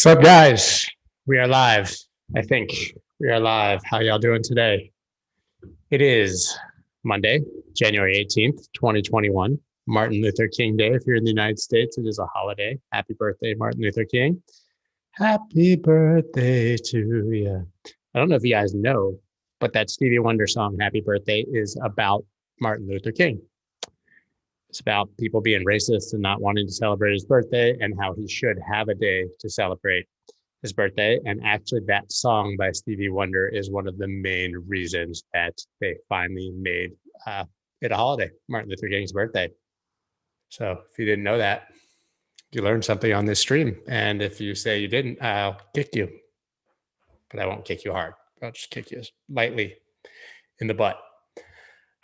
What's up, guys? We are live. I think we are live. How y'all doing today? It is Monday, January 18th, 2021, Martin Luther King Day. If you're in the United States, it is a holiday. Happy birthday, Martin Luther King. Happy birthday to you. I don't know if you guys know, but that Stevie Wonder song, Happy Birthday, is about Martin Luther King. It's about people being racist and not wanting to celebrate his birthday and how he should have a day to celebrate his birthday. And actually, that song by Stevie Wonder is one of the main reasons that they finally made it a holiday, Martin Luther King's birthday. So if you didn't know that, you learned something on this stream. And if you say you didn't, I'll kick you. But I won't kick you hard. I'll just kick you lightly in the butt.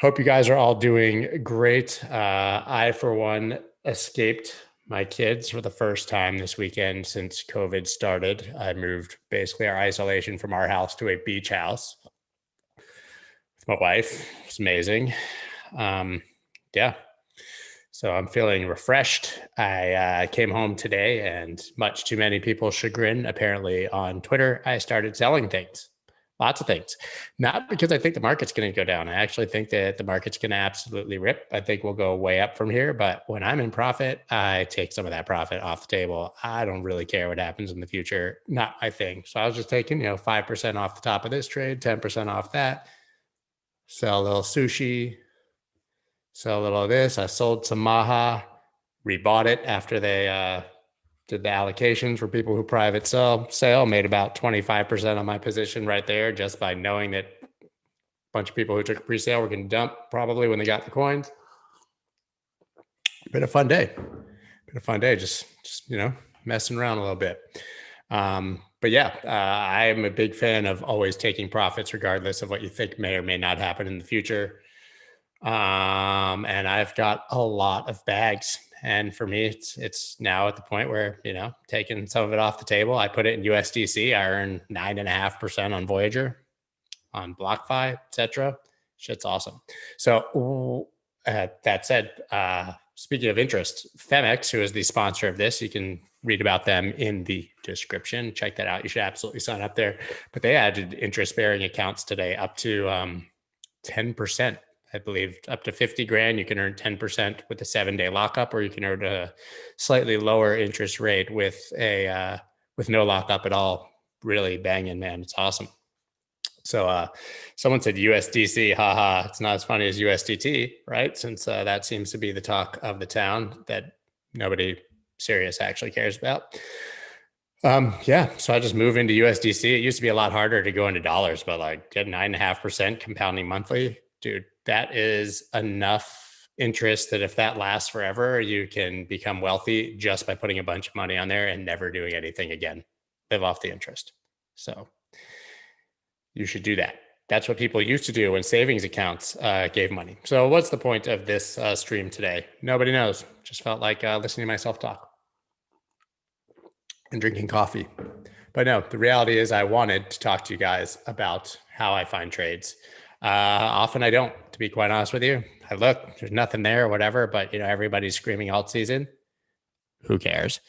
Hope you guys are all doing great. I, for one, escaped my kids for the first time this weekend since COVID started. I moved basically our isolation from our house to a beach house with my wife. It's amazing. Yeah. So I'm feeling refreshed. I came home today, and much to many people's chagrin, apparently on Twitter, I started selling things. Lots of things. Not because I think the market's going to go down. I actually think that the market's going to absolutely rip. I think we'll go way up from here. But when I'm in profit, I take some of that profit off the table. I don't really care what happens in the future. Not my thing. So I was just taking, 5% off the top of this trade, 10% off that. Sell a little sushi. Sell a little of this. I sold some Maha. Rebought it after they did the allocations for people who private sale, made about 25% on my position right there just by knowing that a bunch of people who took a pre-sale were going to dump probably when they got the coins. Been a fun day. Just messing around a little bit. But yeah, I'm a big fan of always taking profits regardless of what you think may or may not happen in the future. And I've got a lot of bags. And for me, it's now at the point where, taking some of it off the table, I put it in USDC. I earn 9.5% on Voyager, on BlockFi, etc. Shit's awesome. So that said, speaking of interest, Femex, who is the sponsor of this, you can read about them in the description. Check that out. You should absolutely sign up there. But they added interest-bearing accounts today up to 10%. I believe up to 50 grand, you can earn 10% with a 7-day lockup, or you can earn a slightly lower interest rate with no lockup at all. Really banging, man. It's awesome. So someone said USDC, haha, it's not as funny as USDT, right? Since that seems to be the talk of the town that nobody serious actually cares about. Yeah, so I just move into USDC. It used to be a lot harder to go into dollars, but like get 9.5% compounding monthly, dude. That is enough interest that if that lasts forever, you can become wealthy just by putting a bunch of money on there and never doing anything again. Live off the interest. So you should do that. That's what people used to do when savings accounts gave money. So what's the point of this stream today? Nobody knows. Just felt like listening to myself talk and drinking coffee. But no, the reality is I wanted to talk to you guys about how I find trades. Often I don't, to be quite honest with you. I look, there's nothing there or whatever, but everybody's screaming alt season. Who cares?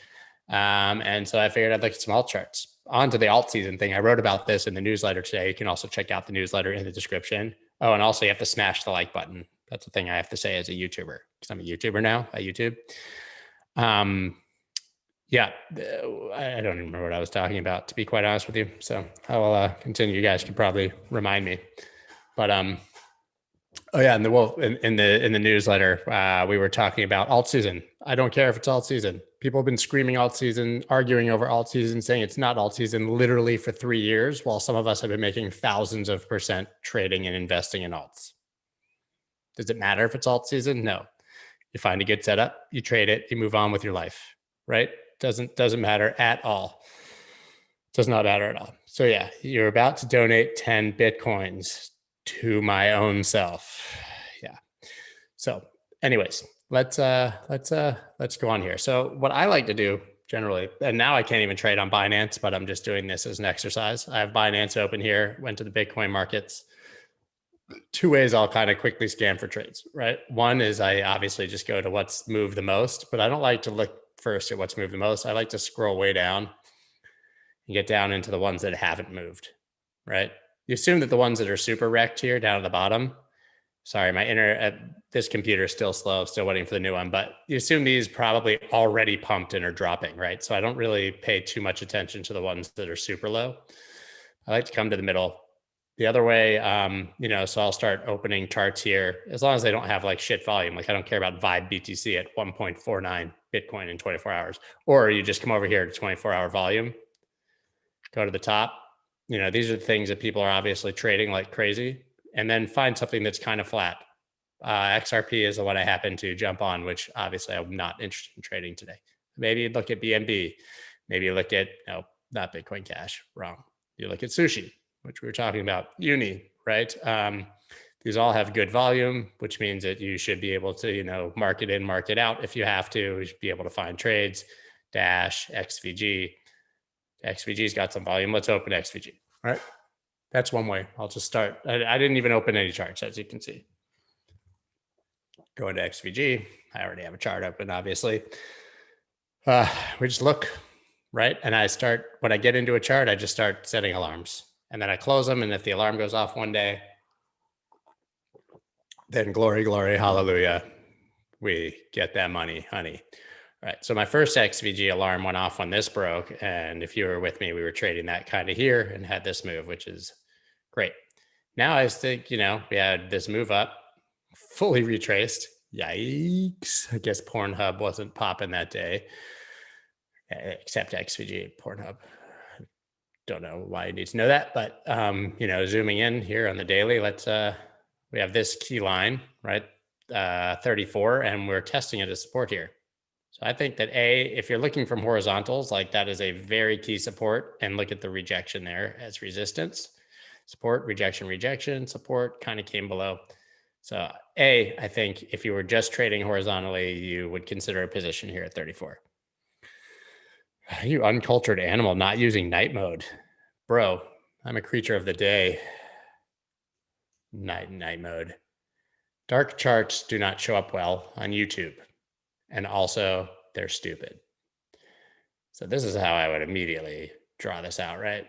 And so I figured I'd look at some alt charts. On to the alt season thing. I wrote about this in the newsletter today. You can also check out the newsletter in the description. Oh, and also you have to smash the like button. That's the thing I have to say as a YouTuber, because I'm a YouTuber now at YouTube. Yeah, I don't even remember what I was talking about, to be quite honest with you. So I will continue. You guys can probably remind me. But oh yeah, in the newsletter, we were talking about alt season. I don't care if it's alt season. People have been screaming alt season, arguing over alt season, saying it's not alt season literally for 3 years, while some of us have been making thousands of % trading and investing in alts. Does it matter if it's alt season? No. You find a good setup, you trade it, you move on with your life, right? Doesn't matter at all. Does not matter at all. So yeah, you're about to donate 10 Bitcoins to my own self. Yeah. So anyways, let's go on here. So what I like to do generally, and now I can't even trade on Binance, but I'm just doing this as an exercise. I have Binance open here, went to the Bitcoin markets. 2 ways I'll kind of quickly scan for trades, right? One is I obviously just go to what's moved the most, but I don't like to look first at what's moved the most. I like to scroll way down You get down into the ones that haven't moved, right? You assume that the ones that are super wrecked here down at the bottom, sorry, this computer is still slow, still waiting for the new one, but you assume these probably already pumped and are dropping, right? So I don't really pay too much attention to the ones that are super low. I like to come to the middle. The other way, so I'll start opening charts here, as long as they don't have like shit volume. Like I don't care about Vibe BTC at 1.49 Bitcoin in 24 hours. Or you just come over here to 24-hour volume, go to the top. These are the things that people are obviously trading like crazy, and then find something that's kind of flat. XRP is the one I happen to jump on, which obviously I'm not interested in trading today. Maybe you look at BNB. Maybe you look at, not Bitcoin Cash, wrong. You look at sushi, which we were talking about, uni, right? These all have good volume, which means that you should be able to, market in, market out if you have to. You should be able to find trades. Dash, XVG. XVG's got some volume. Let's open XVG. All right. That's one way. I'll just start. I didn't even open any charts, as you can see. Go into XVG. I already have a chart open, obviously. We just look, right? And when I get into a chart, I just start setting alarms. And then I close them. And if the alarm goes off one day, then glory, glory, hallelujah. We get that money, honey. All right. So my first XVG alarm went off when this broke. And if you were with me, we were trading that kind of here and had this move, which is great. Now I think, we had this move up, fully retraced. Yikes. I guess Pornhub wasn't popping that day, except XVG, Pornhub. Don't know why you need to know that, but, zooming in here on the daily, we have this key line, right? 34, and we're testing it as support here. So I think that if you're looking from horizontals, like that is a very key support, and look at the rejection there as resistance. Support, rejection, rejection, support kind of came below. So I think if you were just trading horizontally, you would consider a position here at 34. You uncultured animal, not using night mode. Bro, I'm a creature of the day. Night mode. Dark charts do not show up well on YouTube. And also, they're stupid. So this is how I would immediately draw this out, right?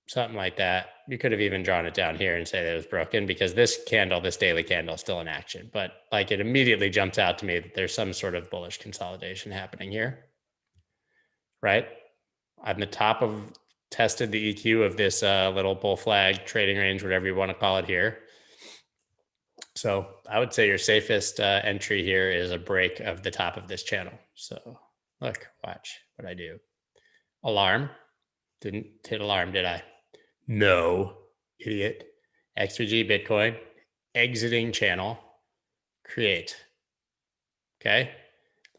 Something like that. You could have even drawn it down here and say that it was broken, because this daily candle is still in action. But like, it immediately jumps out to me that there's some sort of bullish consolidation happening here, right? On the top of tested the EQ of this little bull flag trading range, whatever you want to call it here. So I would say your safest entry here is a break of the top of this channel. So look, watch what I do. Alarm. Didn't hit alarm, did I? No, idiot. XVG Bitcoin, exiting channel, create. Okay.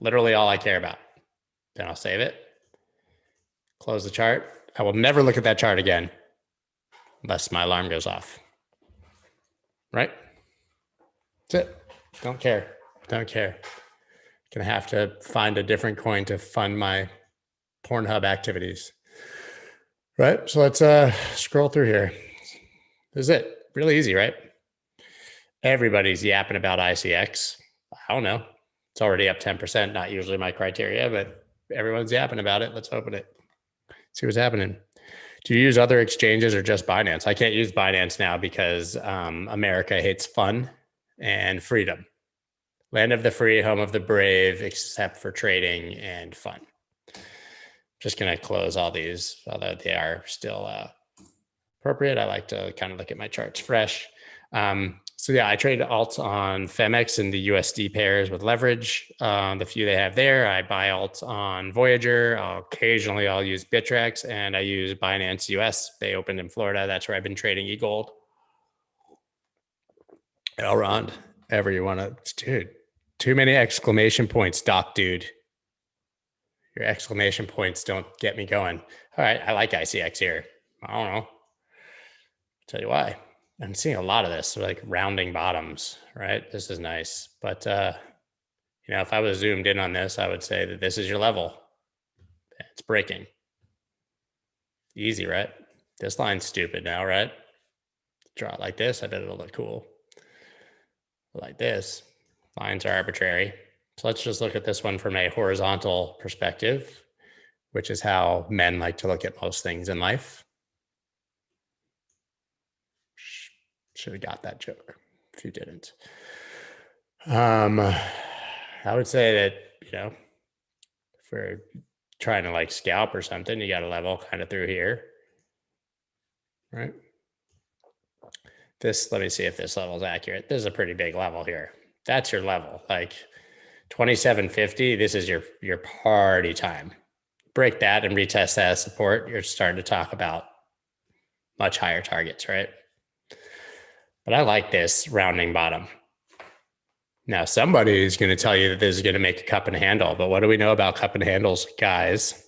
Literally all I care about. Then I'll save it. Close the chart. I will never look at that chart again unless my alarm goes off. Right? That's it. Don't care. Gonna have to find a different coin to fund my Pornhub activities. Right? So let's scroll through here. This is it. Really easy, right? Everybody's yapping about ICX. I don't know. It's already up 10%. Not usually my criteria, but everyone's yapping about it. Let's open it. See what's happening. Do you use other exchanges or just Binance? I can't use Binance now because America hates fun and freedom. Land of the free, home of the brave, except for trading and fun. Just going to close all these, although they are still appropriate. I like to kind of look at my charts fresh. So yeah, I trade alts on Femex and the USD pairs with leverage. The few they have there, I buy alts on Voyager. Occasionally I'll use Bittrex, and I use Binance US. They opened in Florida. That's where I've been trading EGLD. Elrond, ever you want to, dude, too many exclamation points, doc dude. Your exclamation points don't get me going. All right, I like ICX here. I don't know. I'll tell you why. I'm seeing a lot of this, like rounding bottoms, right? This is nice. But, if I was zoomed in on this, I would say that this is your level. It's breaking. Easy, right? This line's stupid now, right? Draw it like this. I bet it'll look cool. Like this. Lines are arbitrary. So let's just look at this one from a horizontal perspective. which is how men like to look at most things in life. Should have got that joke if you didn't. I would say that, you know, if we're trying to like scalp or something, you got to level kind of through here, right? This, let me see if this level is accurate. This is a pretty big level here. That's your level, like 2750. This is your party time. Break that and retest that as support. You're starting to talk about much higher targets, right? But I like this rounding bottom. Now, somebody is going to tell you that this is going to make a cup and handle, but what do we know about cup and handles, guys?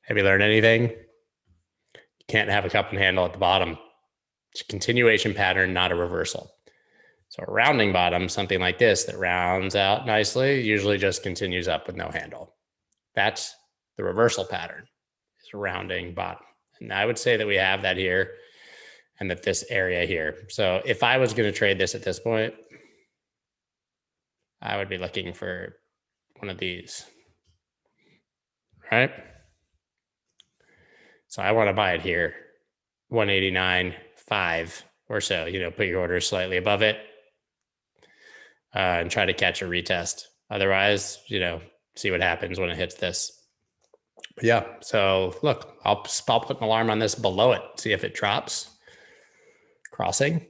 Have you learned anything? You can't have a cup and handle at the bottom. It's a continuation pattern, not a reversal. So a rounding bottom, something like this that rounds out nicely, usually just continues up with no handle. That's the reversal pattern, is a rounding bottom. And I would say that we have that here and that this area here. So if I was going to trade this at this point, I would be looking for one of these, right? So I want to buy it here, 189.5 or so, you know, put your order slightly above it and try to catch a retest. Otherwise, you know, see what happens when it hits this. But yeah, so look, I'll put an alarm on this below it, see if it drops. Crossing,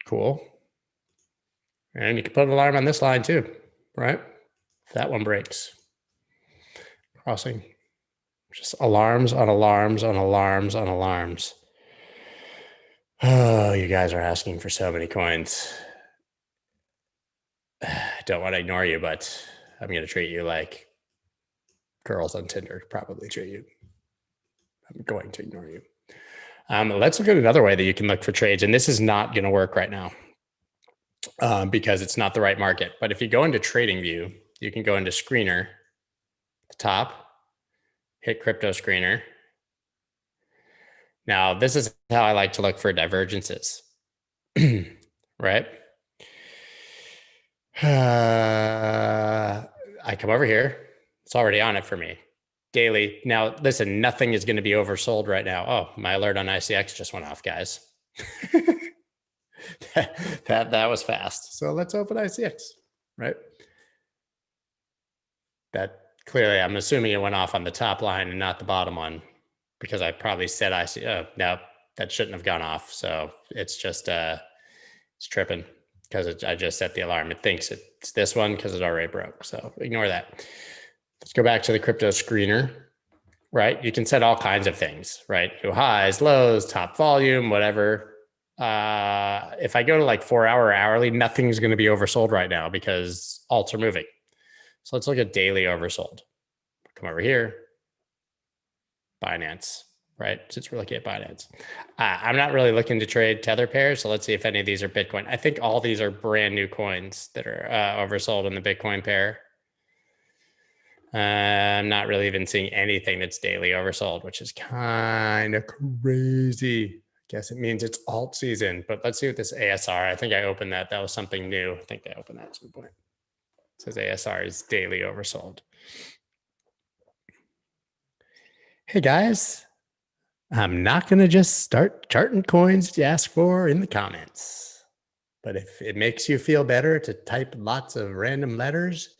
cool. And you can put an alarm on this line too, right? If that one breaks. Crossing. Just alarms on alarms on alarms on alarms. Oh, you guys are asking for so many coins. I don't want to ignore you, but I'm going to treat you like girls on Tinder probably treat you. I'm going to ignore you. Let's look at another way that you can look for trades. And this is not going to work right now because it's not the right market. But if you go into Trading View, you can go into Screener, the top, hit Crypto Screener. Now, this is how I like to look for divergences, right? I come over here. It's already on it for me. Daily. Now, listen, nothing is going to be oversold right now. Oh, my alert on ICX just went off, guys. that was fast. So let's open ICX, right? That clearly, I'm assuming it went off on the top line and not the bottom one because I probably said ICX. Oh, no, that shouldn't have gone off. So it's just, it's tripping because I just set the alarm. It thinks it's this one because it already broke. So ignore that. Let's go back to the crypto screener, right? You can set all kinds of things, right? New highs, lows, top volume, whatever. If I go to like 4 hour or hourly, nothing's going to be oversold right now because alts are moving. So let's look at daily oversold. Come over here, Binance, right? Since we're looking at Binance. I'm not really looking to trade Tether pairs. So let's see if any of these are Bitcoin. I think all these are brand new coins that are oversold in the Bitcoin pair. I'm not really even seeing anything that's daily oversold, which is kind of crazy. I guess it means it's alt season, but let's see what this ASR. I think I opened that. That was something new. I think I opened that at some point. It says ASR is daily oversold. Hey guys, I'm not going to just start charting coins you ask for in the comments. But if it makes you feel better to type lots of random letters,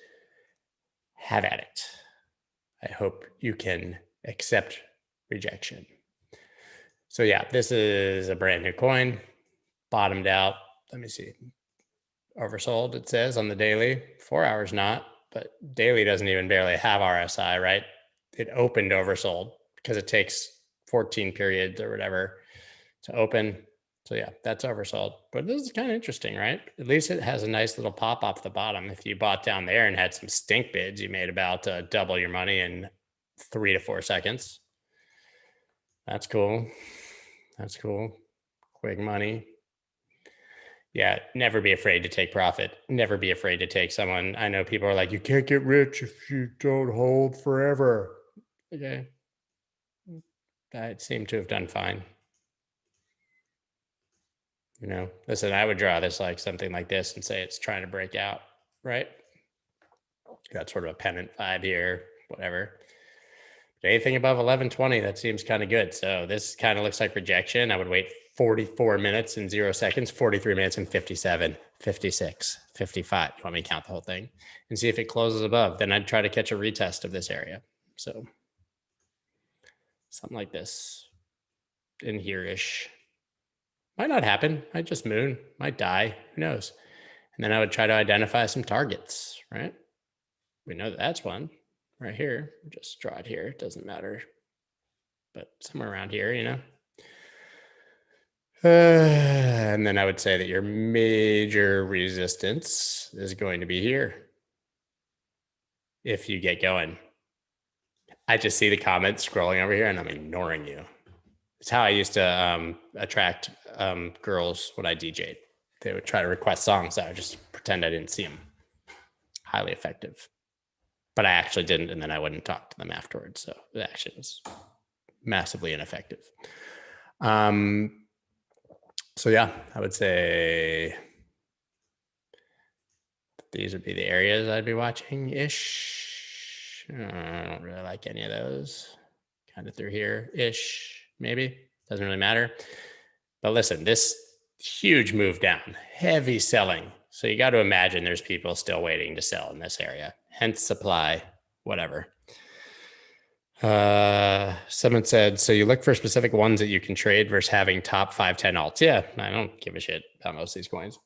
have at it. I hope you can accept rejection. So yeah, this is a brand new coin, bottomed out. Let me see. Oversold, it says on the daily. 4 hours not, but daily doesn't even barely have RSI, right? It opened oversold because it takes 14 periods or whatever to open. So yeah, that's oversold. But this is kind of interesting, right? At least it has a nice little pop off the bottom. If you bought down there and had some stink bids, you made about double your money in 3 to 4 seconds. That's cool. That's cool. Quick money. Yeah, never be afraid to take profit. Never be afraid to take someone. I know people are like, you can't get rich if you don't hold forever. Okay. That seemed to have done fine. You know, listen, I would draw this like something like this and say it's trying to break out, right? Got sort of a pennant vibe here, whatever. anything above 1120, that seems kind of good. So this kind of looks like rejection. I would wait 44 minutes and 0 seconds, 43 minutes and 57, 56, 55. You want me to count the whole thing and see if it closes above? Then I'd try to catch a retest of this area. So something like this in here-ish. Might not happen. Might just moon. Might die. Who knows? And then I would try to identify some targets, right? We know that that's one right here. Just draw it here. It doesn't matter. But somewhere around here, you know? And then I would say that your major resistance is going to be here. If you get going. I just see the comments scrolling over here and I'm ignoring you. It's how I used to attract girls when I DJ'd. They would try to request songs. I would just pretend I didn't see them. Highly effective. But I actually didn't, and then I wouldn't talk to them afterwards. So it actually was massively ineffective. So yeah, I would say these would be the areas I'd be watching-ish. I don't really like any of those. Kind of through here-ish, maybe. Doesn't really matter. But listen, this huge move down, heavy selling. So you got to imagine there's people still waiting to sell in this area. Hence supply, whatever. Someone said, so you look for specific ones that you can trade versus having top 5, 10 alts. Yeah, I don't give a shit about most of these coins.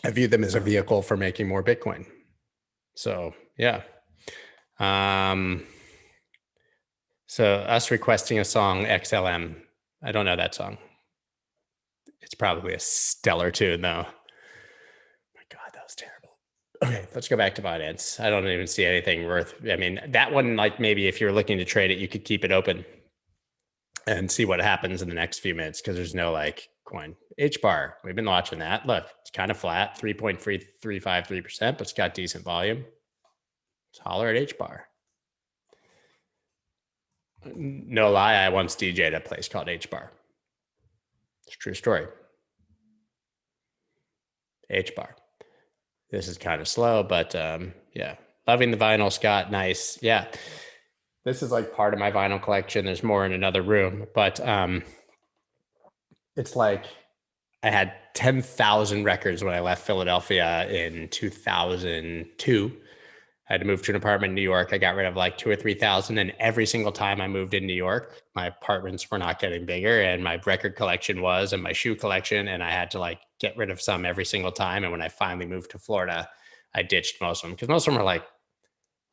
I view them as a vehicle for making more Bitcoin. So yeah. So us requesting a song, XLM. I don't know that song. It's probably a stellar tune though. My God, that was terrible. Okay, let's go back to Binance. I don't even see anything worth, I mean, that one, like maybe if you're looking to trade it, you could keep it open and see what happens in the next few minutes because there's no like coin. HBAR, we've been watching that. Look, it's kind of flat, 3.353%, but it's got decent volume. Let's holler at HBAR. No lie, I once DJ'd a place called HBAR. It's a true story. HBAR. This is kind of slow, but yeah. Loving the vinyl, Scott. Nice. Yeah. This is like part of my vinyl collection. There's more in another room, but it's like I had 10,000 records when I left Philadelphia in 2002. I had to move to an apartment in New York. I got rid of like 2,000 or 3,000. And every single time I moved in New York, my apartments were not getting bigger and my record collection was, and my shoe collection. And I had to like get rid of some every single time. And when I finally moved to Florida, I ditched most of them because most of them are like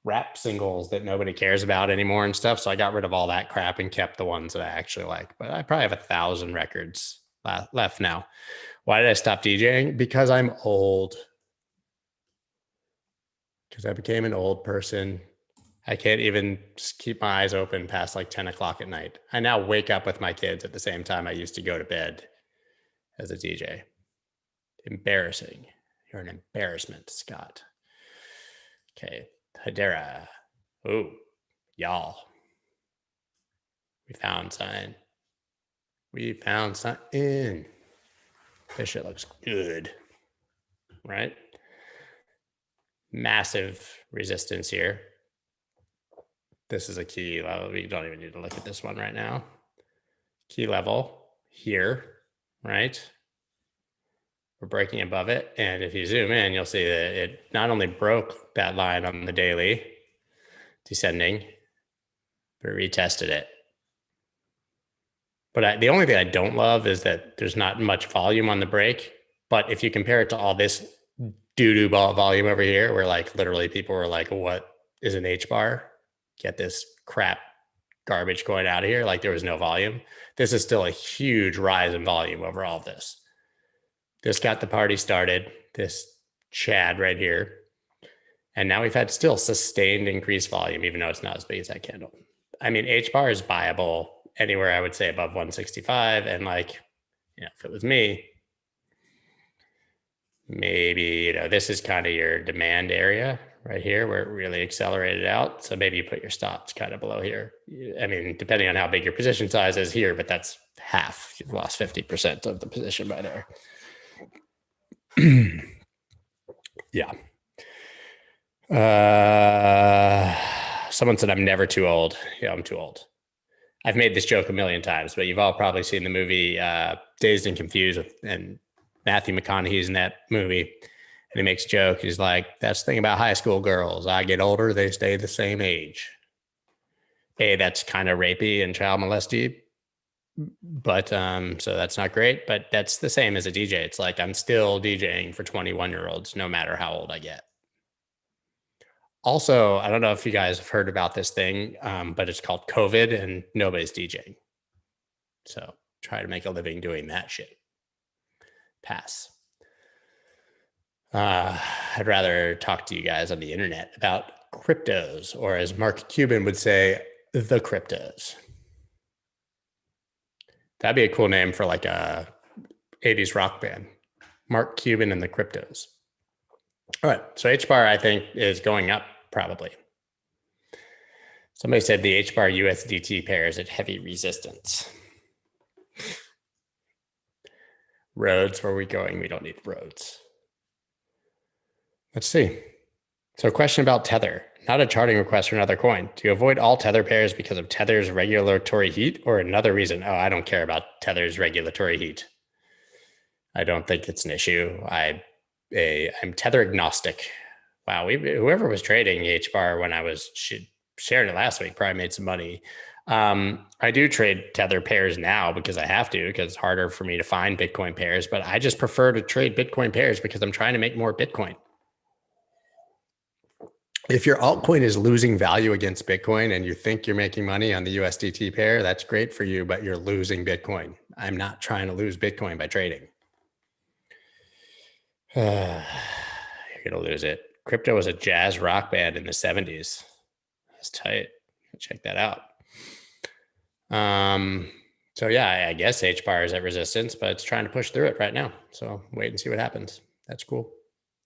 rap singles that nobody cares about anymore and stuff. So I got rid of all that crap and kept the ones that I actually like. But I probably have 1,000 records left now. Why did I stop DJing? Because I'm old. Because I became an old person. I can't even just keep my eyes open past like 10 o'clock at night. I now wake up with my kids at the same time I used to go to bed as a DJ. Embarrassing. You're an embarrassment, Scott. Okay, Hedera. Oh, y'all. We found sign. We found something. This shit looks good, right? Massive resistance here. This is a key level. We don't even need to look at this one right now. Key level here, right? We're breaking above it. And if you zoom in, you'll see that it not only broke that line on the daily descending, but retested it. But the only thing I don't love is that there's not much volume on the break. But if you compare it to all this doo-doo volume over here, where like literally people were like, what is an HBAR? Get this crap garbage going out of here. Like there was no volume. This is still a huge rise in volume over all of this. This got the party started, this Chad right here. And now we've had still sustained increased volume, even though it's not as big as that candle. I mean, HBAR is buyable anywhere, I would say, above 165. And like, you know, if it was me, maybe, you know, this is kind of your demand area right here where it really accelerated out. So maybe you put your stops kind of below here. I mean, depending on how big your position size is here, but that's half. You've lost 50% of the position by there. Yeah. Something Someone said I'm never too old. Yeah, I'm too old. I've made this joke a million times, but you've all probably seen the movie Dazed and Confused, and Matthew McConaughey's in that movie. And he makes a joke. He's like, that's the thing about high school girls. I get older, they stay the same age. Hey, that's kind of rapey and child molesty. But so that's not great. But that's the same as a DJ. It's like I'm still DJing for 21-year-olds, no matter how old I get. Also, I don't know if you guys have heard about this thing, but it's called COVID and nobody's DJing. So try to make a living doing that shit. Pass. I'd rather talk to you guys on the internet about cryptos, or as Mark Cuban would say, the cryptos. That'd be a cool name for like a 80s rock band. Mark Cuban and the Cryptos. All right, so HBAR I think is going up probably. Somebody said the HBAR USDT pair is at heavy resistance. Roads, where are we going? We don't need roads. Let's see. So a question about Tether, not a charting request for another coin. Do you avoid all Tether pairs because of Tether's regulatory heat or another reason? Oh, I don't care about Tether's regulatory heat. I don't think it's an issue. I'm Tether agnostic. Wow, whoever was trading HBAR when I was sharing it last week probably made some money. I do trade Tether pairs now because I have to, because it's harder for me to find Bitcoin pairs, but I just prefer to trade Bitcoin pairs because I'm trying to make more Bitcoin. If your altcoin is losing value against Bitcoin and you think you're making money on the USDT pair, that's great for you, but you're losing Bitcoin. I'm not trying to lose Bitcoin by trading. You're going to lose it. Crypto was a jazz rock band in the 70s. That's tight. Check that out. So yeah, I guess HBAR is at resistance, but it's trying to push through it right now. So wait and see what happens. That's cool.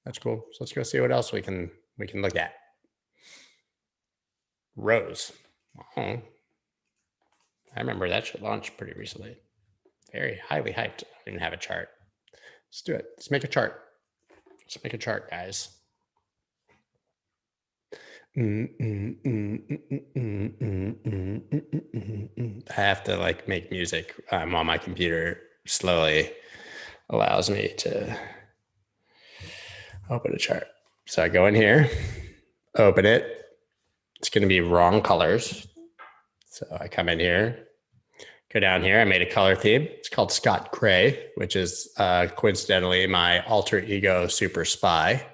That's cool. So let's go see what else we can look at. Rose. Oh, I remember that should launch pretty recently. Very highly hyped. I didn't have a chart. Let's do it. Let's make a chart. Let's make a chart, guys. I have to like make music on my computer slowly. Allows me to open a chart. So I go in here, open it. It's going to be wrong colors. So I come in here, go down here. I made a color theme. It's called Scott Gray, which is coincidentally my alter ego super spy.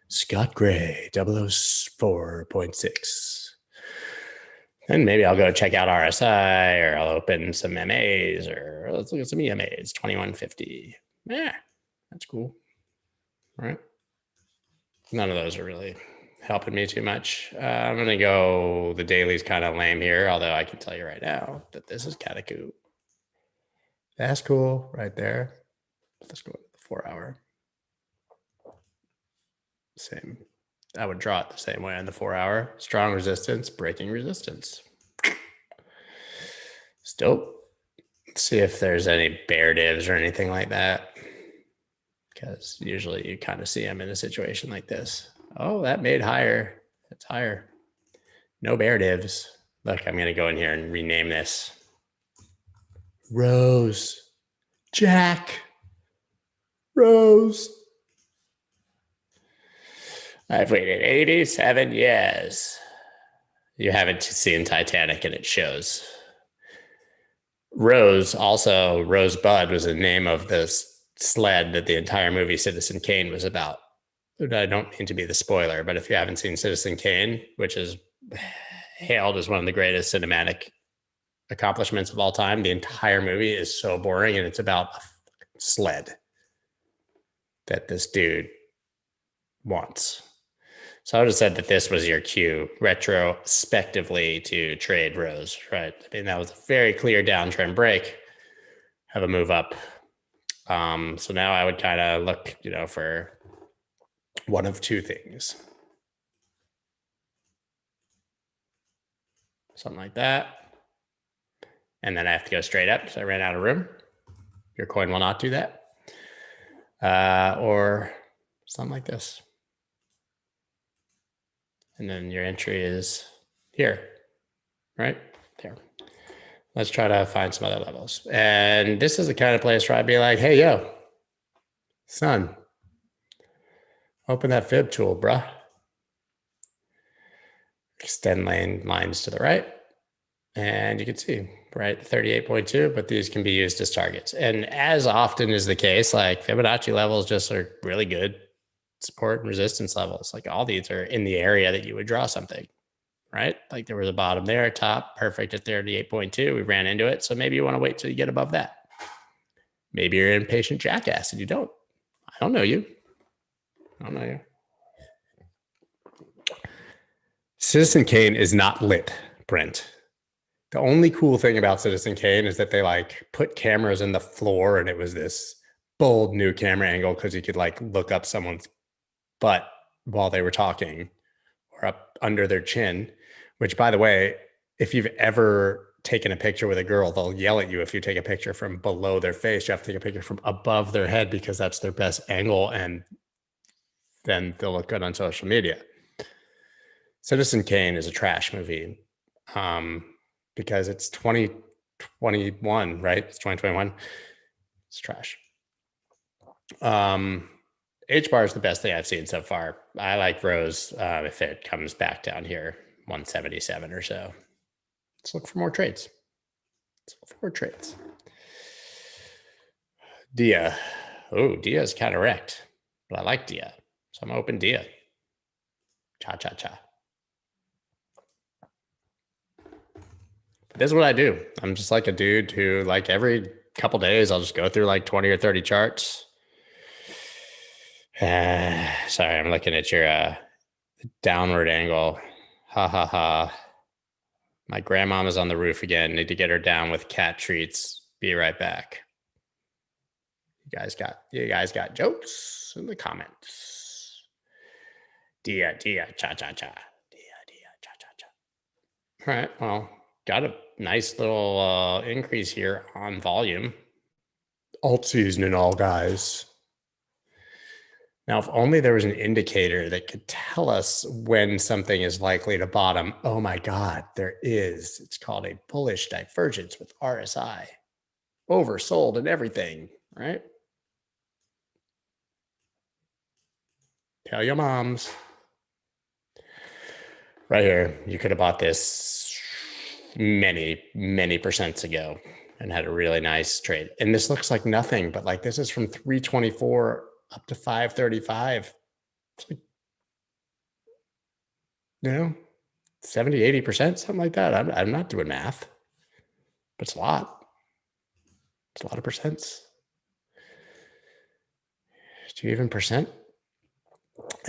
Scott Gray, 004.6. And maybe I'll go check out RSI, or I'll open some MAs, or let's look at some EMAs, 2150. Yeah, that's cool. All right. None of those are really helping me too much. I'm going to go, the daily's kind of lame here, although I can tell you right now that this is kind of cool. That's cool right there. Let's go to the 4 hour. Same. I would draw it the same way on the 4 hour. Strong resistance, breaking resistance. Still, let's see if there's any bear divs or anything like that, because usually you kind of see them in a situation like this. Oh, that made higher. It's higher. No bear divs. Look, I'm going to go in here and rename this. Rose. Jack. Rose. I've waited 87 years. You haven't seen Titanic and it shows. Rose, also Rosebud, was the name of this sled that the entire movie Citizen Kane was about. I don't mean to be the spoiler, but if you haven't seen Citizen Kane, which is hailed as one of the greatest cinematic accomplishments of all time, the entire movie is so boring, and it's about a sled that this dude wants. So I would have said that this was your cue retrospectively to trade Rose, right? I mean, that was a very clear downtrend break, have a move up. So now I would kind of look, for one of two things. Something like that. And then I have to go straight up because I ran out of room. Your coin will not do that. Or something like this. And then your entry is here, right there. Let's try to find some other levels. And this is the kind of place where I'd be like, hey, yo, son, open that fib tool, bruh. Extend lines to the right. And you can see, right, 38.2, but these can be used as targets. And as often is the case, like Fibonacci levels just are really good support and resistance levels. Like all these are in the area that you would draw something, right? Like there was a bottom there, top, perfect at 38.2. We ran into it. So maybe you want to wait till you get above that. Maybe you're an impatient jackass and you don't. I don't know you. I don't know you. Citizen Kane is not lit, Brent. The only cool thing about Citizen Kane is that they like put cameras in the floor and it was this bold new camera angle because you could like look up someone's butt while they were talking or up under their chin, which by the way, if you've ever taken a picture with a girl, they'll yell at you if you take a picture from below their face. You have to take a picture from above their head because that's their best angle and then they'll look good on social media. Citizen Kane is a trash movie. Because it's 2021, right? It's 2021. It's trash. HBAR is the best thing I've seen so far. I like Rose if it comes back down here, 177 or so. Let's look for more trades. Dia. Oh, Dia is kind of wrecked, but I like Dia. So I'm going to open Dia. Cha-cha-cha. This is what I do. I'm just like a dude who like every couple days, I'll just go through like 20 or 30 charts. Sorry, I'm looking at your downward angle. Ha ha ha. My grandmama's on the roof again. Need to get her down with cat treats. Be right back. You guys got jokes in the comments. Dia, cha cha cha. Dia, cha cha cha. All right, well. Got a nice little increase here on volume. Altseason and all, guys. Now, if only there was an indicator that could tell us when something is likely to bottom. Oh my God, there is. It's called a bullish divergence with RSI. Oversold and everything, right? Tell your moms. Right here, you could have bought this many percents ago and had a really nice trade. And this looks like nothing, but like this is from 324 up to 535. It's like, 70, 80%, something like that. I'm not doing math, but it's a lot. It's a lot of percents. 2 even percent.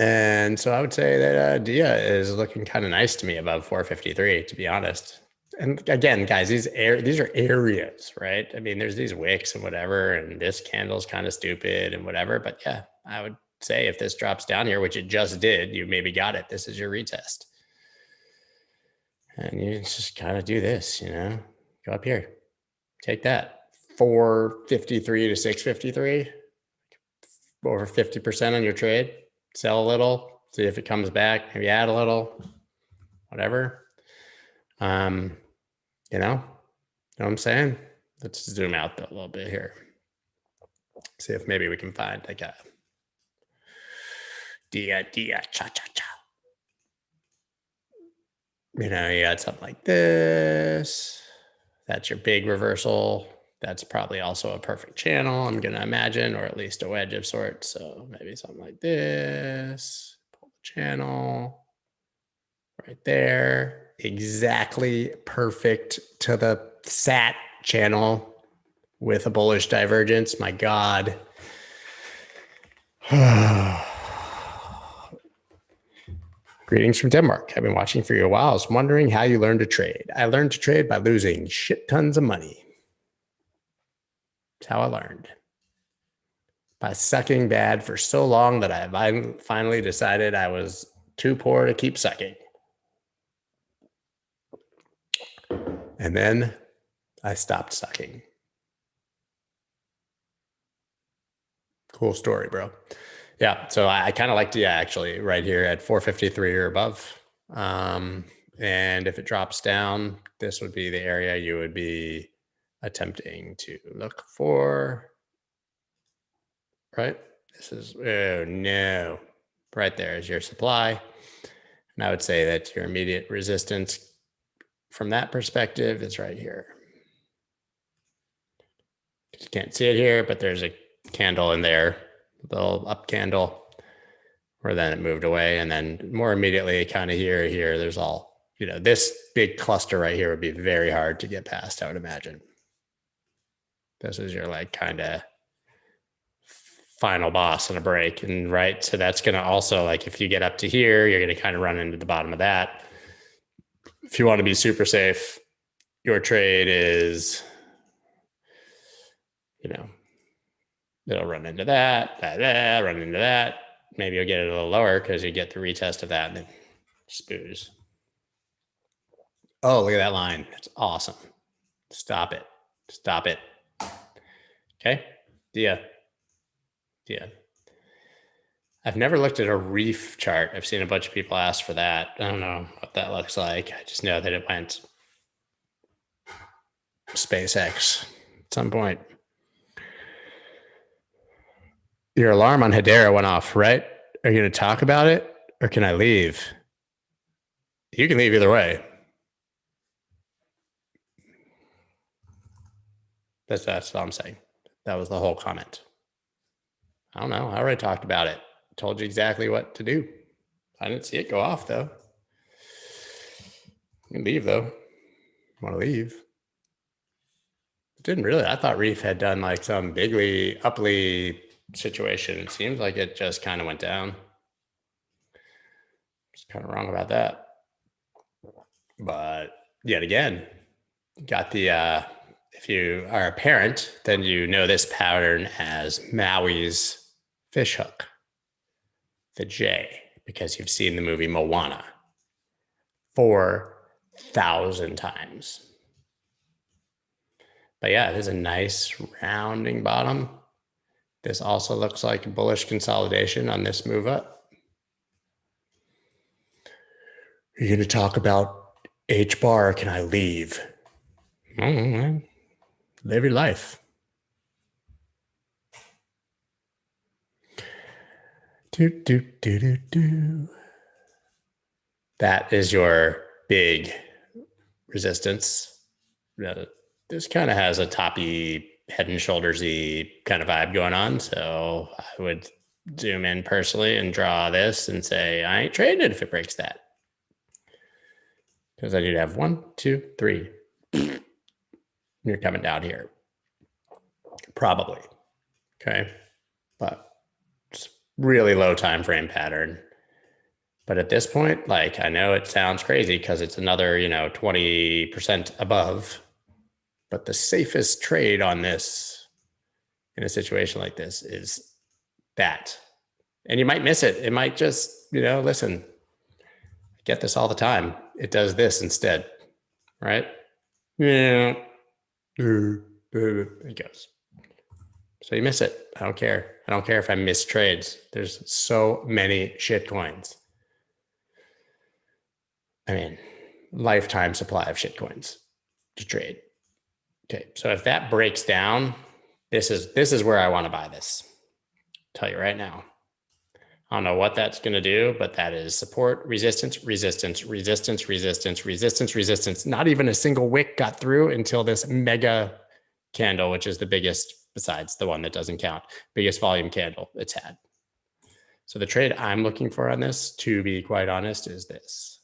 And so I would say that Dia is looking kind of nice to me above 453, to be honest. And again, guys, these are areas, right? I mean, there's these wicks and whatever, and this candle's kind of stupid and whatever. But yeah, I would say if this drops down here, which it just did, you maybe got it. This is your retest. And you just kind of do this, go up here, take that 453 to 653, over 50% on your trade, sell a little, see if it comes back, maybe add a little, whatever. You know what I'm saying? Let's zoom out a little bit here. See if maybe we can find like a dia, cha, cha, cha. You got something like this. That's your big reversal. That's probably also a perfect channel, I'm going to imagine, or at least a wedge of sorts. So maybe something like this. Pull the channel right there. Exactly perfect to the SAT channel with a bullish divergence. My God. Greetings from Denmark. I've been watching for you a while. I was wondering how you learned to trade. I learned to trade by losing shit tons of money. That's how I learned. By sucking bad for so long that I finally decided I was too poor to keep sucking. And then I stopped sucking. Cool story, bro. Yeah, so I kind of like Dia actually right here at 453 or above. And if it drops down, this would be the area you would be attempting to look for, right? This is, oh no, right there is your supply. And I would say that your immediate resistance from that perspective is right here. You can't see it here, but there's a candle in there, a little up candle, where then it moved away. And then more immediately kind of here, there's all, you know, this big cluster right here would be very hard to get past, I would imagine. This is your like kind of final boss and a break. And right, so that's going to also, like, if you get up to here, you're going to kind of run into the bottom of that. If you want to be super safe, your trade is, you know, it'll run into that, run into that. Maybe you'll get it a little lower because you get the retest of that and then spoos. Oh, look at that line. That's awesome. Stop it. Stop it. Okay. Yeah. I've never looked at a reef chart. I've seen a bunch of people ask for that. I don't know what that looks like. I just know that it went SpaceX at some point. Your alarm on Hedera went off, right? Are you going to talk about it or can I leave? You can leave either way. That's all I'm saying. That was the whole comment. I don't know. I already talked about it. Told you exactly what to do. I didn't see it go off though. You can leave though. Want to leave? It didn't really. I thought Reef had done like some bigly uply situation. It seems like it just kind of went down. Just kind of wrong about that. But yet again, got the if you are a parent, then you know this pattern as Maui's fish hook, the J, because you've seen the movie Moana 4,000 times. But yeah, it is a nice rounding bottom. This also looks like bullish consolidation on this move up. Are you going to talk about HBAR or can I leave? Live your life. That is your big resistance. This kind of has a toppy, head and shoulders-y kind of vibe going on. So I would zoom in personally and draw this and say, I ain't trading it if it breaks that. Because I need to have 1, 2, 3. You're coming down here. Probably. Okay. But it's really low time frame pattern. But at this point, like, I know it sounds crazy because it's another, 20% above. But the safest trade on this in a situation like this is that. And you might miss it. It might just, listen, I get this all the time. It does this instead, right? Yeah. It goes. So you miss it. I don't care. I don't care if I miss trades. There's so many shit coins. I mean, lifetime supply of shit coins to trade. Okay, so if that breaks down, this is where I want to buy this. I'll tell you right now. I don't know what that's going to do, but that is support, resistance, resistance, resistance, resistance, resistance, resistance. Not even a single wick got through until this mega candle, which is the biggest, besides the one that doesn't count, biggest volume candle it's had. So the trade I'm looking for on this, to be quite honest, is this.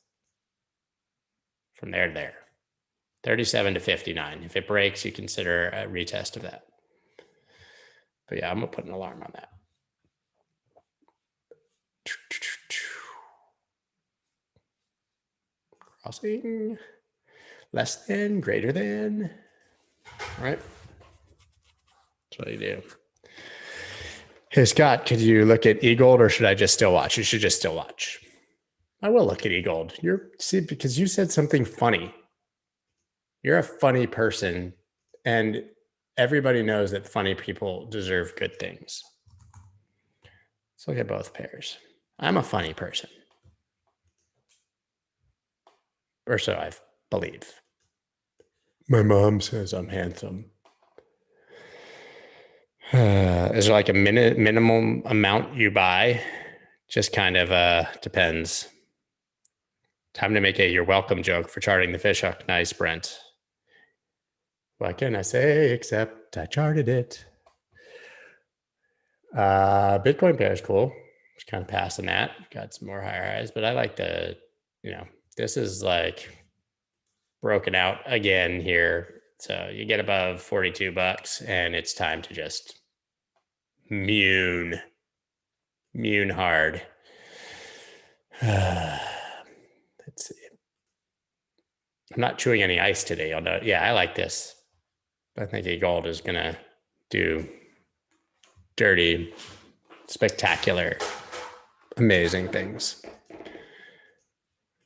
From there to there. 37 to 59. If it breaks, you consider a retest of that. But yeah, I'm going to put an alarm on that. Crossing. Less than, greater than. All right. That's what you do. Hey, Scott, could you look at EGLD or should I just still watch? You should just still watch. I will look at EGLD. Because you said something funny. You're a funny person, and everybody knows that funny people deserve good things. Let's look at both pairs. I'm a funny person. or so I believe. My mom says I'm handsome. Is there like a minimum amount you buy? Just kind of depends. Time to make a you're welcome joke for charting the fish hook. Nice, Brent. What can I say except I charted it? Bitcoin pair is cool. Just kind of passing that. Got some more higher highs, but I like the, this is like broken out again here. So you get above 42 bucks and it's time to just mune hard. Let's see. I'm not chewing any ice today. Although, yeah, I like this. I think EGLD is going to do dirty, spectacular, amazing things.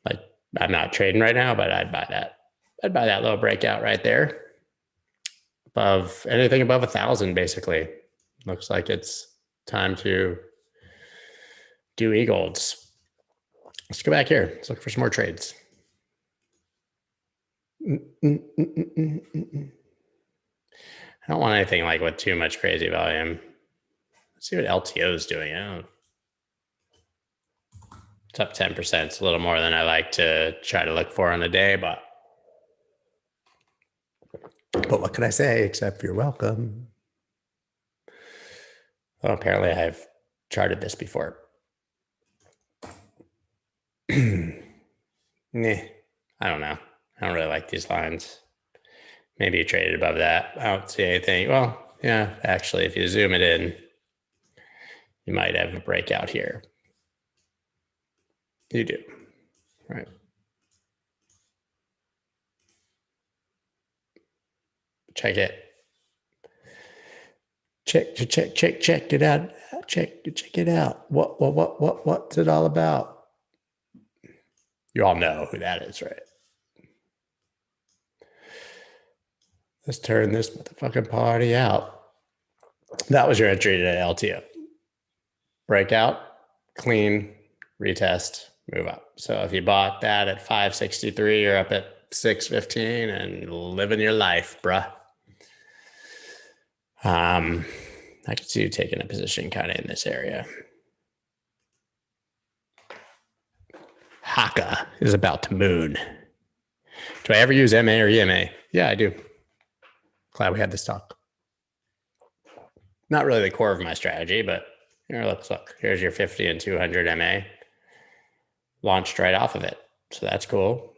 Like, I'm not trading right now, but I'd buy that. I'd buy that little breakout right there. Above anything above 1,000, basically. Looks like it's time to do EGLDs. Let's go back here. Let's look for some more trades. I don't want anything like with too much crazy volume. Let's see what LTO is doing. It's up 10%. It's a little more than I like to try to look for on the day, but what can I say except you're welcome? Oh, apparently I've charted this before. Nah, I don't know. I don't really like these lines. Maybe you traded above that. I don't see anything. Well, yeah, actually, if you zoom it in, you might have a breakout here. You do, right? Check it. Check it out. Check it out. What's it all about? You all know who that is, right? Let's turn this motherfucking party out. That was your entry to LTO. Breakout, clean, retest, move up. So if you bought that at 563, you're up at 615 and living your life, bruh. I can see you taking a position kind of in this area. Haka is about to moon. Do I ever use MA or EMA? Yeah, I do. Glad we had this talk. Not really the core of my strategy, but here, look. Here's your 50 and 200 MA. Launched right off of it. So that's cool.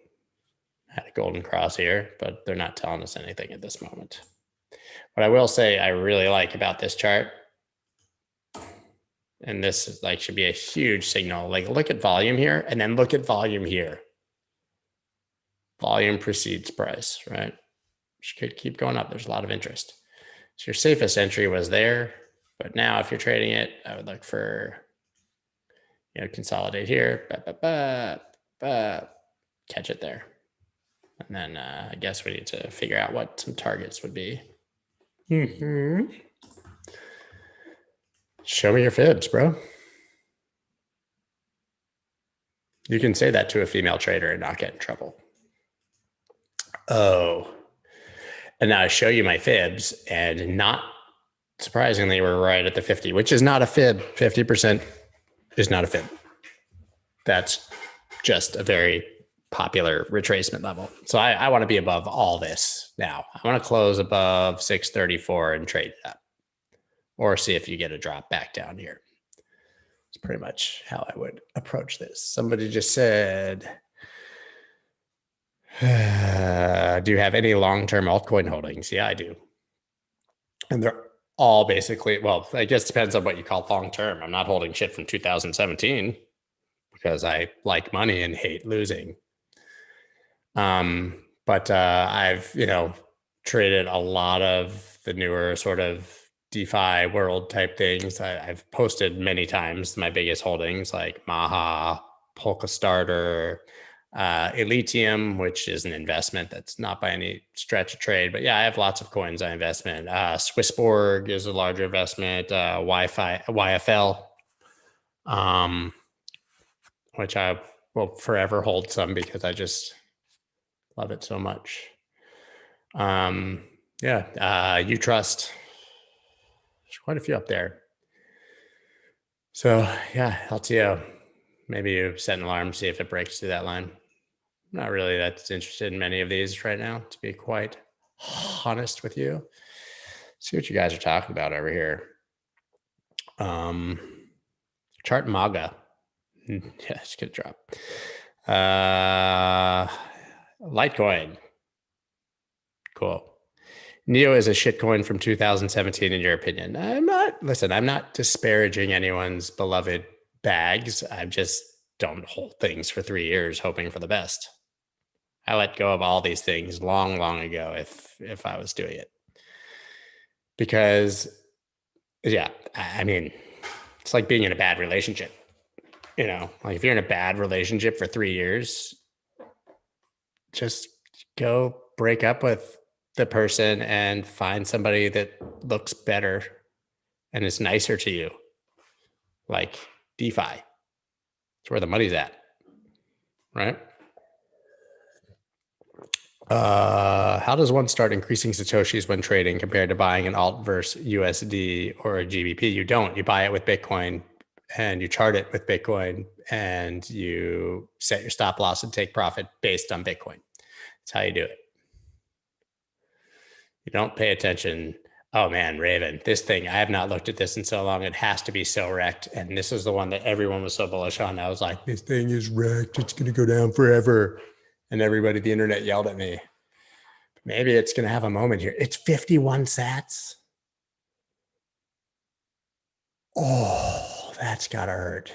Had a golden cross here, but they're not telling us anything at this moment. What I will say I really like about this chart, and this is like should be a huge signal. Like look at volume here and then look at volume here. Volume precedes price, right? Which could keep going up. There's a lot of interest. So your safest entry was there, but now if you're trading it, I would look for, consolidate here, catch it there. And then I guess we need to figure out what some targets would be. Show me your fibs, bro. You can say that to a female trader and not get in trouble. Oh. And now I show you my fibs, and not surprisingly, we're right at the 50, which is not a fib. 50% is not a fib. That's just a very popular retracement level. So I want to be above all this now. I want to close above 634 and trade that, or see if you get a drop back down here. It's pretty much how I would approach this. Somebody just said, do you have any long-term altcoin holdings? Yeah, I do. And they're all basically, well, I guess it depends on what you call long-term. I'm not holding shit from 2017 because I like money and hate losing. But I've, traded a lot of the newer sort of DeFi world type things. I've posted many times my biggest holdings like Maha, Polka Starter, Elysium, which is an investment that's not by any stretch of trade, but yeah, I have lots of coins I invest in. Swissborg is a larger investment, YFL, which I will forever hold some because I just Love it so much. Yeah, you trust. There's quite a few up there. So yeah, LTO. Maybe you set an alarm, see if it breaks through that line. I'm not really that interested in many of these right now, to be quite honest with you. See what you guys are talking about over here. Chart MAGA. Yeah, it's gonna drop. Litecoin. Cool. Neo is a shitcoin from 2017, in your opinion. I'm not disparaging anyone's beloved bags. I just don't hold things for 3 years hoping for the best. I let go of all these things long, long ago if I was doing it. Because, yeah, I mean, it's like being in a bad relationship. You know, like if you're in a bad relationship for 3 years, just go break up with the person and find somebody that looks better and is nicer to you. Like DeFi. It's where the money's at. Right? How does one start increasing Satoshis when trading compared to buying an alt versus USD or a GBP? You don't. You buy it with Bitcoin and you chart it with Bitcoin and you set your stop loss and take profit based on Bitcoin. That's how you do it. You don't pay attention. Oh man, Raven, this thing, I have not looked at this in so long. It has to be so wrecked. And this is the one that everyone was so bullish on. I was like, this thing is wrecked. It's going to go down forever. And everybody, the internet yelled at me. Maybe it's going to have a moment here. It's 51 sats. Oh, that's got to hurt.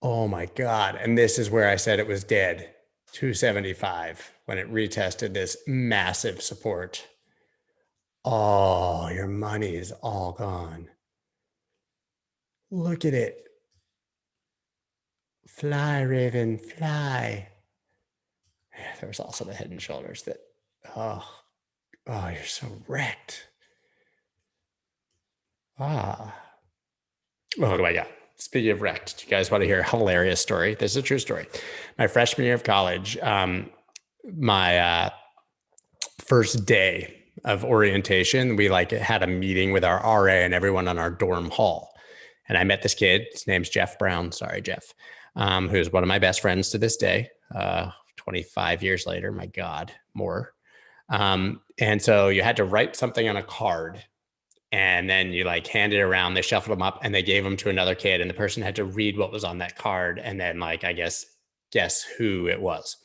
Oh my God. And this is where I said it was dead. 275 when it retested this massive support. Oh, your money is all gone. Look at it. Fly, Raven, fly. There was also the Head and Shoulders that, oh, you're so wrecked. Oh my God. Speaking of wrecked, do you guys want to hear a hilarious story? This is a true story. My freshman year of college, my first day of orientation, we had a meeting with our RA and everyone on our dorm hall. And I met this kid. His name's Jeff Brown. Sorry, Jeff, who's one of my best friends to this day. 25 years later, my God, more. And so you had to write something on a card and then you hand it around, they shuffled them up and they gave them to another kid. And the person had to read what was on that card. And then I guess who it was.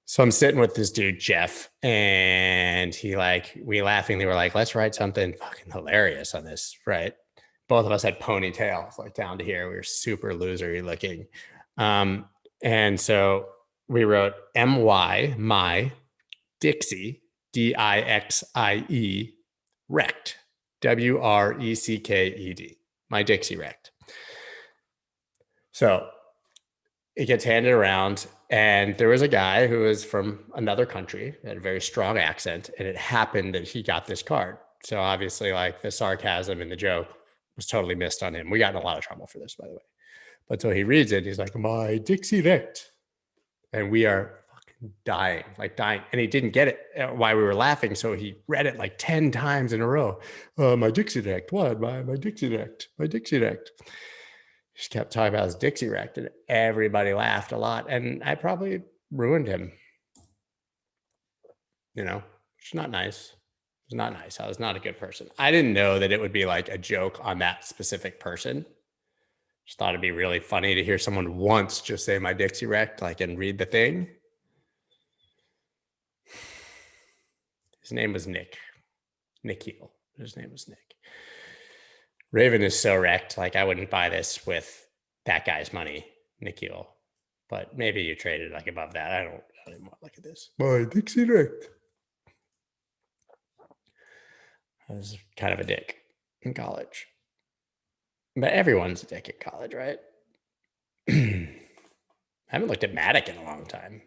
So I'm sitting with this dude, Jeff, and we laughingly were like, let's write something fucking hilarious on this, right? Both of us had ponytails down to here. We were super losery looking. And so we wrote MY, my, Dixie, DIXIE, wrecked, WRECKED, my Dixie wrecked. So it gets handed around, and there was a guy who was from another country, had a very strong accent, and it happened that he got this card. So obviously, the sarcasm and the joke was totally missed on him. We got in a lot of trouble for this, by the way. But so he reads it, he's like, my Dixie wrecked. And we are fucking dying. And he didn't get it while we were laughing. So he read it 10 times in a row. My Dixie wrecked. What? My Dixie wrecked. My Dixie wrecked. He just kept talking about his Dixie wrecked, and everybody laughed a lot. And I probably ruined him. Which is not nice. It was not nice. I was not a good person. I didn't know that it would be a joke on that specific person. Just thought it'd be really funny to hear someone once just say my Dixie wrecked, and read the thing. His name was Nick Heel. His name was Nick. Raven is so wrecked. I wouldn't buy this with that guy's money, Nick Heel. But maybe you traded above that. I don't even want to look at this. My Dixie wrecked. I was kind of a dick in college. But everyone's a dick at college, right? I haven't looked at MATIC in a long time.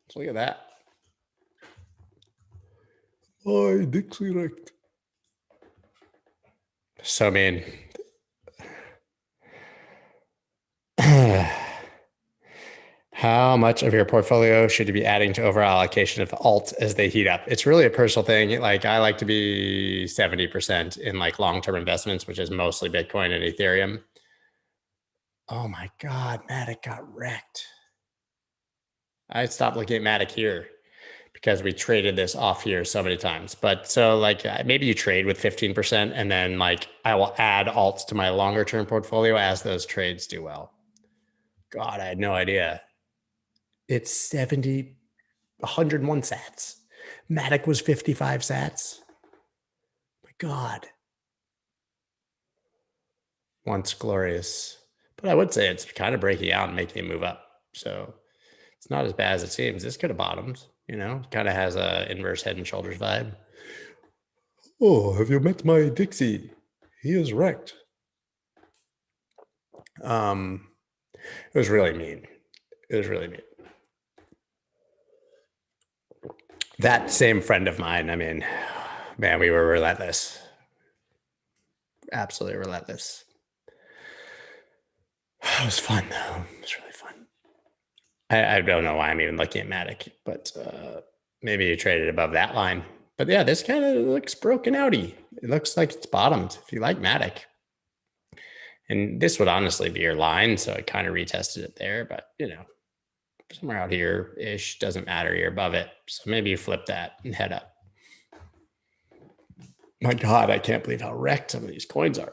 Let's look at that. My Dixie wrecked. So, man, How much of your portfolio should you be adding to overall allocation of alts as they heat up? It's really a personal thing. Like I like to be 70% in like long-term investments, which is mostly Bitcoin and Ethereum. Oh my God, MATIC got wrecked. I stopped looking at MATIC here because we traded this off here so many times. But so like maybe you trade with 15% and then like I will add alts to my longer term portfolio as those trades do well. God, I had no idea. It's 101 sats. MATIC was 55 sats. My God. Once glorious. But I would say it's kind of breaking out and making it move up. So it's not as bad as it seems. This could have bottomed, you know, kind of has a inverse head and shoulders vibe. Oh, have you met my Dixie? He is wrecked. It was really mean. It was really mean. That same friend of mine, I mean, man, we were relentless. Absolutely relentless. It was fun, though. It was really fun. I don't know why I'm even looking at MATIC, but maybe you traded above that line. But yeah, this kind of looks broken outy. It looks like it's bottomed if you like MATIC. And this would honestly be your line, so it kind of retested it there. But, you know, somewhere out here-ish, doesn't matter. You're above it. So maybe you flip that and head up. My God, I can't believe how wrecked some of these coins are.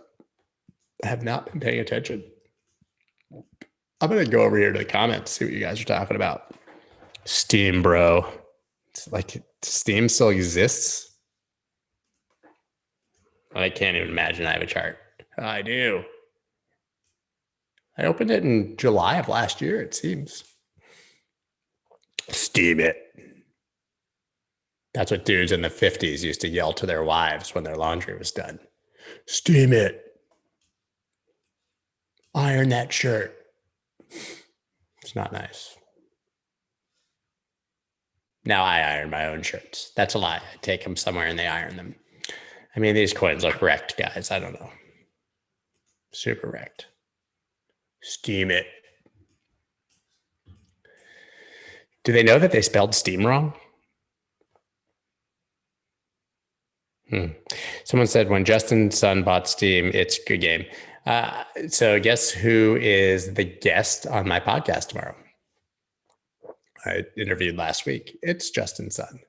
I have not been paying attention. I'm going to go over here to the comments, see what you guys are talking about. Steam, bro. It's like Steam still exists. I can't even imagine I have a chart. I do. I opened it in July of last year, it seems. Steam it. That's what dudes in the 50s used to yell to their wives when their laundry was done. Steam it. Iron that shirt. It's not nice. Now I iron my own shirts. That's a lie. I take them somewhere and they iron them. I mean, these coins look wrecked, guys. I don't know. Super wrecked. Steam it. Do they know that they spelled Steam wrong? Someone said when Justin Sun bought Steam, it's a good game. So guess who is the guest on my podcast tomorrow? I interviewed last week. It's Justin Sun.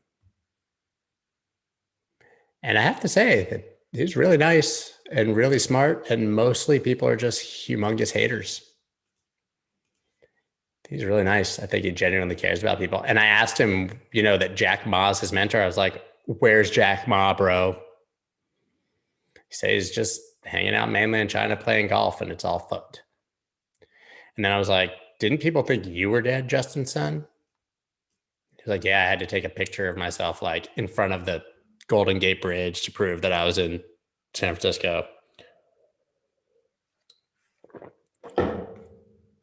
And I have to say that he's really nice and really smart, and mostly people are just humongous haters. He's really nice. I think he genuinely cares about people. And I asked him, you know, that Jack Ma is his mentor. I was like, where's Jack Ma, bro? He says he's just hanging out in mainland China playing golf, and it's all fucked. And then I was like, didn't people think you were dead, Justin Sun? He was like, yeah, I had to take a picture of myself like in front of the Golden Gate Bridge to prove that I was in San Francisco.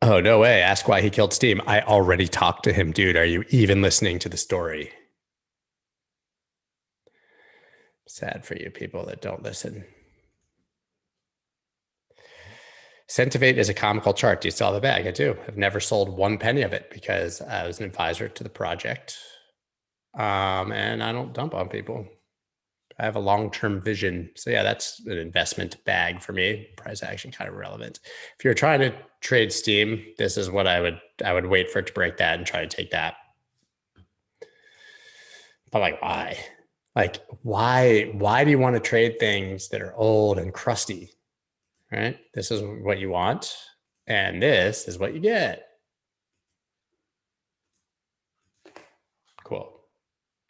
Oh, no way. Ask why he killed Steam. I already talked to him, dude. Are you even listening to the story? Sad for you people that don't listen. Centivate is a comical chart. Do you still have the bag? I do. I've never sold 1 penny of it because I was an advisor to the project. And I don't dump on people. I have a long-term vision. So yeah, that's an investment bag for me. Price action kind of relevant. If you're trying to trade Steam, this is what I would wait for it to break that and try to take that. But like, why? Like, why do you want to trade things that are old and crusty? Right? This is what you want, and this is what you get. Cool.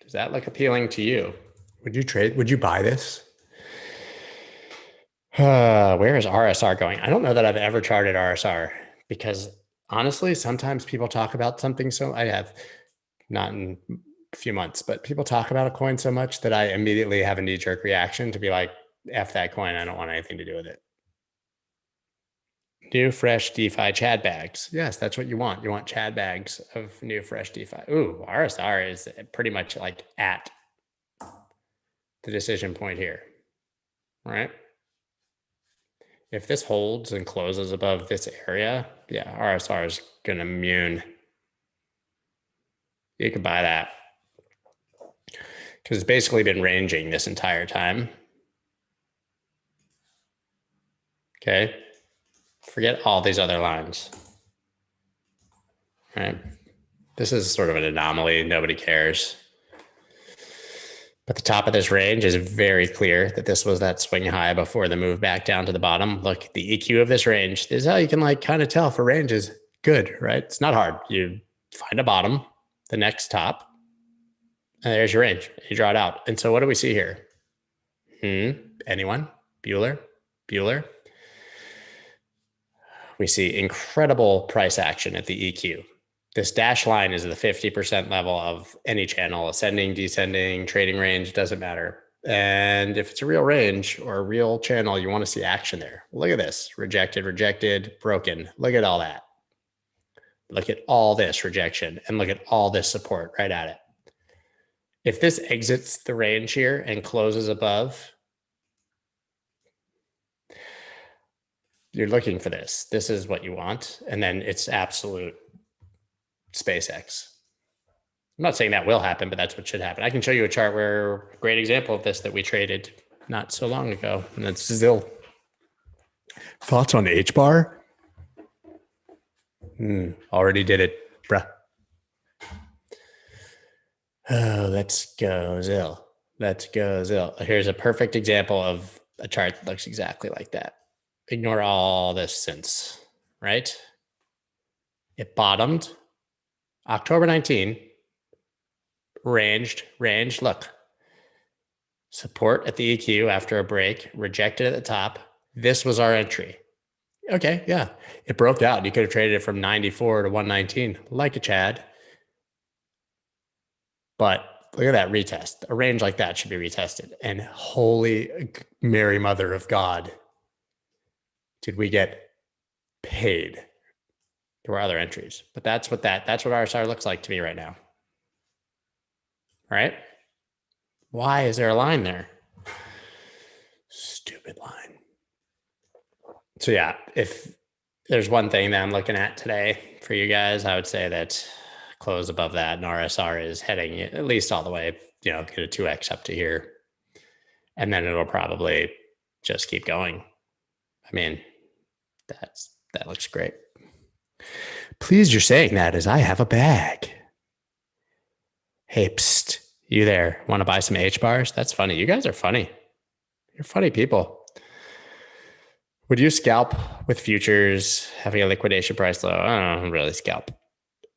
Does that look appealing to you? Would you trade? Would you buy this? Where is RSR going? I don't know that I've ever charted RSR because honestly, sometimes people talk about something. So I have not in a few months, but people talk about a coin so much that I immediately have a knee-jerk reaction to be like, F that coin. I don't want anything to do with it. New fresh DeFi Chad bags. Yes, that's what you want. You want Chad bags of new fresh DeFi. Ooh, RSR is pretty much like at the decision point here, right? If this holds and closes above this area, yeah, RSR is going to immune. You could buy that because it's basically been ranging this entire time. Okay. Forget all these other lines. Right. This is sort of an anomaly. Nobody cares. But the top of this range is very clear that this was that swing high before the move back down to the bottom. Look, the EQ of this range. This is how you can like kind of tell if a range is good, right? It's not hard. You find a bottom, the next top, and there's your range. You draw it out. And so what do we see here? Anyone? Bueller? We see incredible price action at the EQ. This dash line is the 50% level of any channel, ascending, descending, trading range, doesn't matter. And if it's a real range or a real channel, you want to see action there. Look at this, rejected, broken. Look at all that. Look at all this rejection and look at all this support right at it. If this exits the range here and closes above, you're looking for this. This is what you want. And then it's absolute SpaceX. I'm not saying that will happen, but that's what should happen. I can show you a chart where a great example of this that we traded not so long ago, and that's ZIL. Thoughts on HBAR? Already did it, bruh. Oh, let's go ZIL. Here's a perfect example of a chart that looks exactly like that. Ignore all this since, right? It bottomed October 19, ranged, look. Support at the EQ after a break, rejected at the top. This was our entry. Okay, yeah. It broke out. You could have traded it from 94 to 119, like a Chad. But look at that retest. A range like that should be retested. And holy Mary Mother of God, did we get paid? There were other entries, but that's what RSR looks like to me right now. Right? Why is there a line there? Stupid line. So yeah, if there's one thing that I'm looking at today for you guys, I would say that close above that and RSR is heading at least all the way, get a 2x up to here. And then it'll probably just keep going. I mean, that looks great. Pleased you're saying that as I have a bag. Hey, psst, you there? Want to buy some HBARs? That's funny. You guys are funny. You're funny people. Would you scalp with futures having a liquidation price low? I don't really scalp.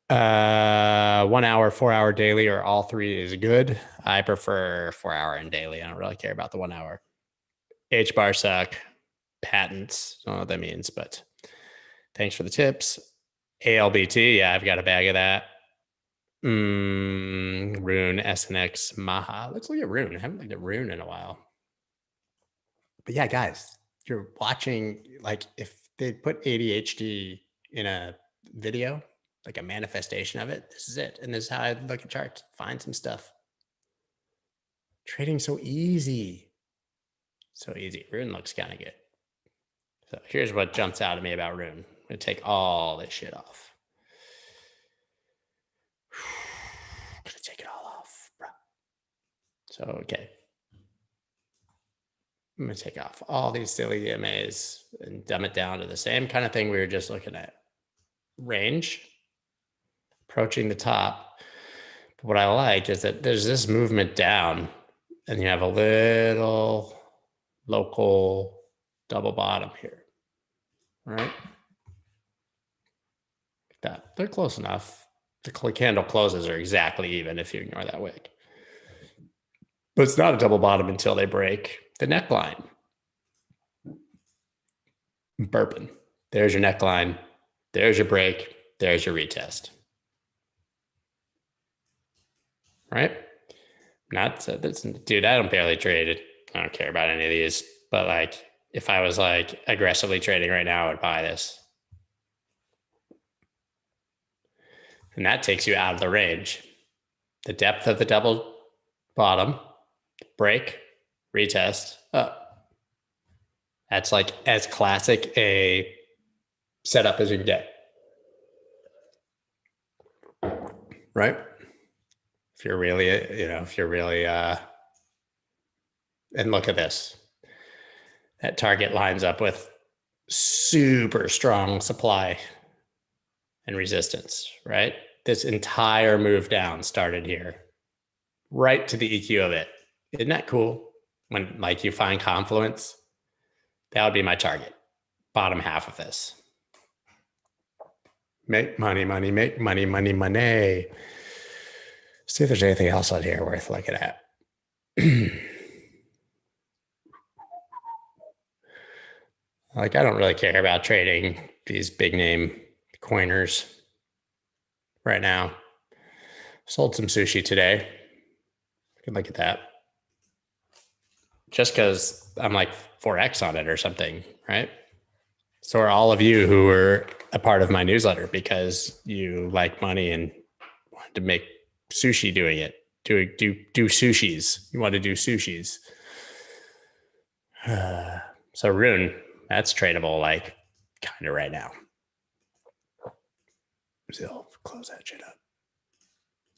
1 hour, 4 hour daily, or all three is good. I prefer 4 hour and daily. I don't really care about the 1 hour. HBAR suck. Patents. I don't know what that means, but thanks for the tips. ALBT, yeah, I've got a bag of that. RUNE, SNX, Maha. Let's look at RUNE. I haven't looked at RUNE in a while. But yeah, guys, you're watching, like if they put ADHD in a video, like a manifestation of it, this is it. And this is how I look at charts, find some stuff. Trading so easy. So easy. RUNE looks kind of good. So here's what jumps out at me about RUNE. I'm going to take all this shit off. I'm going to take it all off, bro. So, okay. I'm going to take off all these silly EMAs and dumb it down to the same kind of thing we were just looking at. Range, approaching the top. But what I like is that there's this movement down and you have a little local double bottom here. All right. Like that. They're close enough. The candle closes are exactly even if you ignore that wick. But it's not a double bottom until they break the neckline. Burping. There's your neckline. There's your break. There's your retest. Right? Dude, I don't barely trade it. I don't care about any of these. But like, if I was like aggressively trading right now, I would buy this. And that takes you out of the range. The depth of the double bottom, break, retest, up. That's like as classic a setup as you can get. Right? If you're really, and look at this. That target lines up with super strong supply and resistance, right? This entire move down started here, right to the EQ of it. Isn't that cool? When like you find confluence, that would be my target. Bottom half of this. Make money, money, make money, money, money. See if there's anything else on here worth looking at. Like, I don't really care about trading these big name coiners right now. Sold some sushi today. You can look at that. Just because I'm like 4x on it or something, right? So are all of you who were a part of my newsletter because you like money and wanted to make sushi doing it. Do sushis. You want to do sushis. So RUNE, that's tradable like kind of right now. So close that shit up.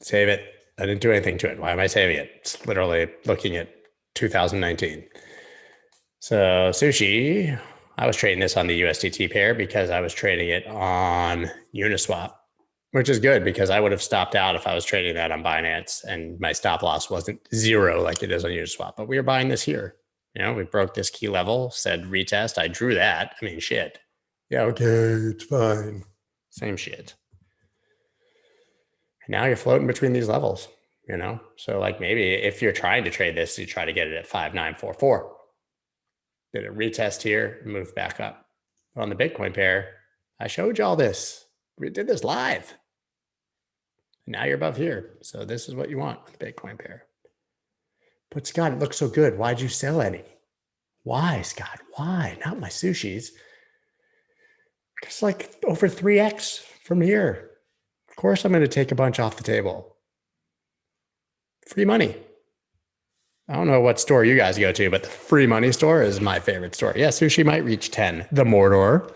Save it. I didn't do anything to it. Why am I saving it? It's literally looking at 2019. So sushi, I was trading this on the USDT pair because I was trading it on Uniswap, which is good because I would have stopped out if I was trading that on Binance and my stop loss wasn't 0 like it is on Uniswap. But we were buying this here. We broke this key level, said retest. I drew that. I mean, shit. Yeah, okay, it's fine. Same shit. And now you're floating between these levels, So like maybe if you're trying to trade this, you try to get it at 5944. Did a retest here, move back up. On the Bitcoin pair, I showed you all this. We did this live. And now you're above here. So this is what you want with the Bitcoin pair. But Scott, it looks so good. Why'd you sell any? Why, Scott? Why? Not my sushis. It's like over 3x from here. Of course, I'm going to take a bunch off the table. Free money. I don't know what store you guys go to, but the free money store is my favorite store. Yeah, sushi might reach 10. The Mordor.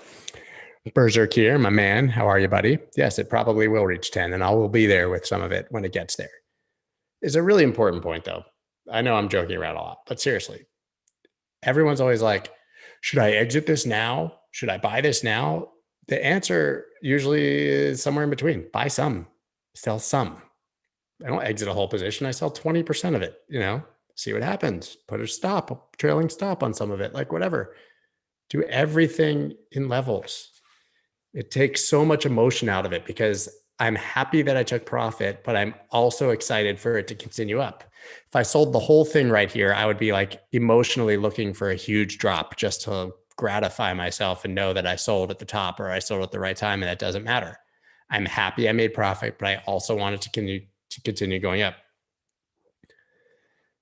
Berserkir, my man. How are you, buddy? Yes, it probably will reach 10, and I will be there with some of it when it gets there. It's a really important point, though. I know I'm joking around a lot, but seriously, everyone's always like, should I exit this now? Should I buy this now? The answer usually is somewhere in between. Buy some, sell some. I don't exit a whole position. I sell 20% of it, see what happens. Put a trailing stop on some of it, like whatever. Do everything in levels. It takes so much emotion out of it because I'm happy that I took profit, but I'm also excited for it to continue up. If I sold the whole thing right here, I would be like emotionally looking for a huge drop just to gratify myself and know that I sold at the top or I sold at the right time, and that doesn't matter. I'm happy I made profit, but I also want it to continue going up.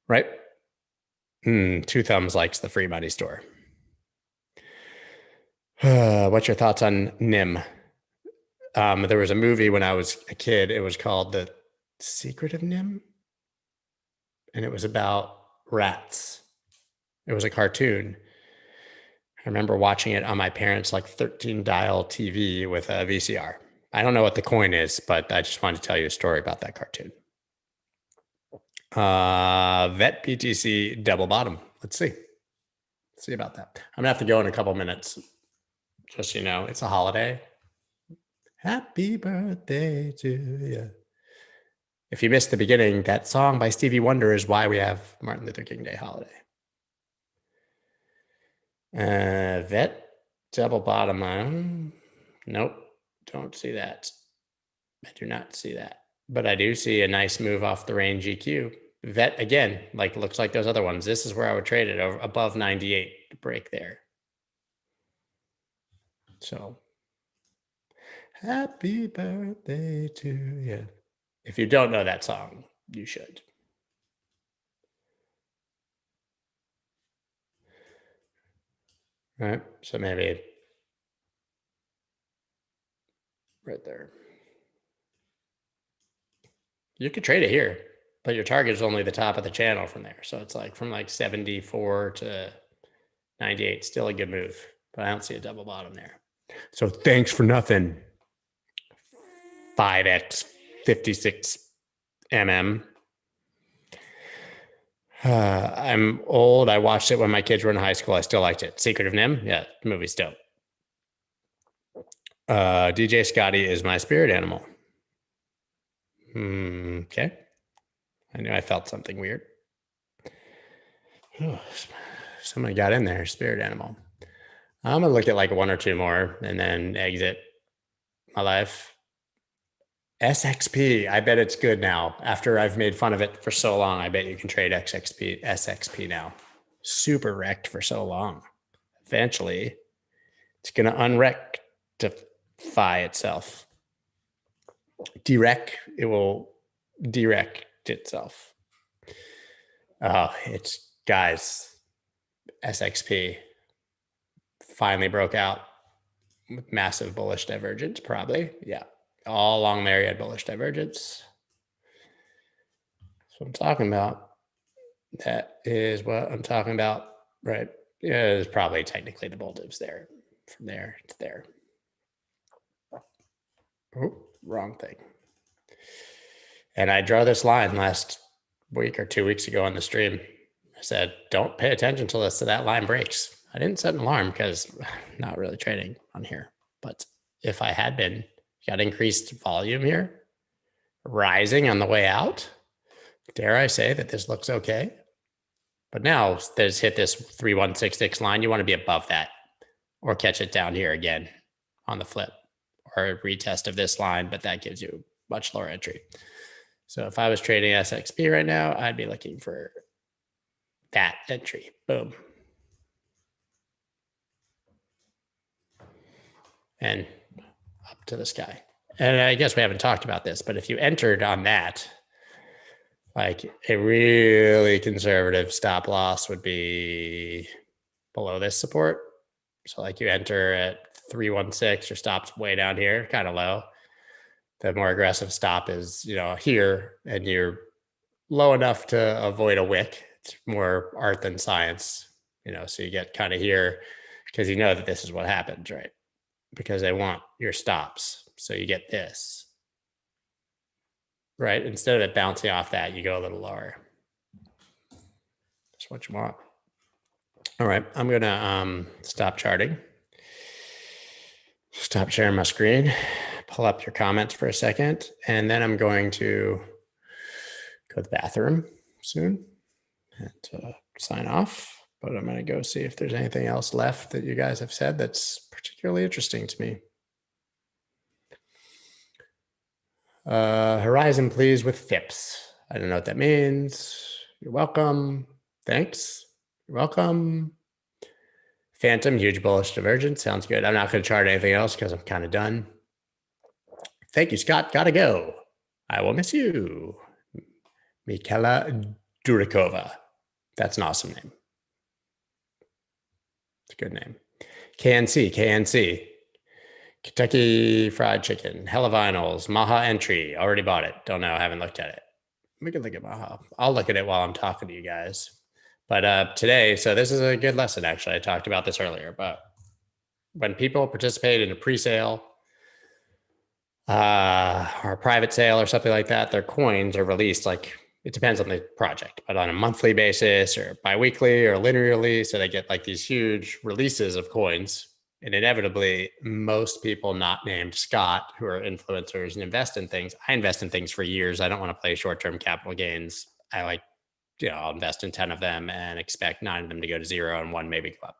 Right? Two Thumbs likes the free money store. What's your thoughts on NIM? There was a movie when I was a kid. It was called The Secret of NIM. And it was about rats. It was a cartoon. I remember watching it on my parents' like 13-dial TV with a VCR. I don't know what the coin is, but I just wanted to tell you a story about that cartoon. Vet BTC double bottom. Let's see. Let's see about that. I'm gonna have to go in a couple minutes. Just so you know, it's a holiday. Happy birthday to you. If you missed the beginning, that song by Stevie Wonder is why we have Martin Luther King Day holiday. Vet double bottom. Nope, don't see that. I do not see that. But I do see a nice move off the range EQ. Vet, again, like looks like those other ones. This is where I would trade it over above 98 to break there. So, happy birthday to you. If you don't know that song, you should. All right, so maybe right there. You could trade it here, but your target is only the top of the channel from there. So it's like from like 74 to 98, still a good move, but I don't see a double bottom there. So thanks for nothing. 5x 56 mm. I'm old. I watched it when my kids were in high school. I still liked it. Secret of Nim. Yeah, the movie's dope. DJ Scotty is my spirit animal. Okay. I knew I felt something weird. Somebody got in there, spirit animal. I'm going to look at like one or two more and then exit my life. SXP. I bet it's good now. After I've made fun of it for so long, I bet you can trade SXP now. Super wrecked for so long. Eventually, it's going to unrectify itself. It will direct itself. It's guys, SXP finally broke out with massive bullish divergence, probably. Yeah. All along there, you had bullish divergence. That's what I'm talking about. That is what I'm talking about, right? Yeah, it's probably technically the bull dips there. From there to there. Oh, wrong thing. And I draw this line last week or 2 weeks ago on the stream. I said, don't pay attention till that line breaks. I didn't set an alarm because I'm not really trading on here. But if I had been, got increased volume here, rising on the way out. Dare I say that this looks okay? But now there's hit this 3166 line. You want to be above that or catch it down here again on the flip or a retest of this line, but that gives you much lower entry. So if I was trading SXP right now, I'd be looking for that entry. Boom. And up to the sky. And I guess we haven't talked about this, but if you entered on that, like a really conservative stop loss would be below this support. So like you enter at 316, your stop's way down here, kind of low. The more aggressive stop is, here, and you're low enough to avoid a wick. It's more art than science, so you get kind of here because you know that this is what happens, right? Because they want your stops. So you get this, right? Instead of it bouncing off that, you go a little lower. That's what you want. All right, I'm going to stop charting. Stop sharing my screen. Pull up your comments for a second. And then I'm going to go to the bathroom soon and sign off. But I'm going to go see if there's anything else left that you guys have said that's particularly interesting to me. Horizon, please, with FIPS. I don't know what that means. You're welcome. Thanks. You're welcome. Phantom, huge bullish divergence. Sounds good. I'm not going to chart anything else because I'm kind of done. Thank you, Scott. Gotta go. I will miss you. Mikhaila Durikova. That's an awesome name. It's a good name. KNC. Kentucky Fried Chicken. Hella Vinyls. Maha entry. Already bought it. Don't know. Haven't looked at it. We can look at Maha. I'll look at it while I'm talking to you guys. But today, so this is a good lesson, actually. I talked about this earlier. But when people participate in a pre-sale or a private sale or something like that, their coins are released like, it depends on the project, but on a monthly basis or biweekly or linearly. So they get like these huge releases of coins. And inevitably, most people not named Scott, who are influencers and invest in things. I invest in things for years. I don't want to play short-term capital gains. I like, I'll invest in 10 of them and expect 9 of them to go to 0 and 1 maybe go up.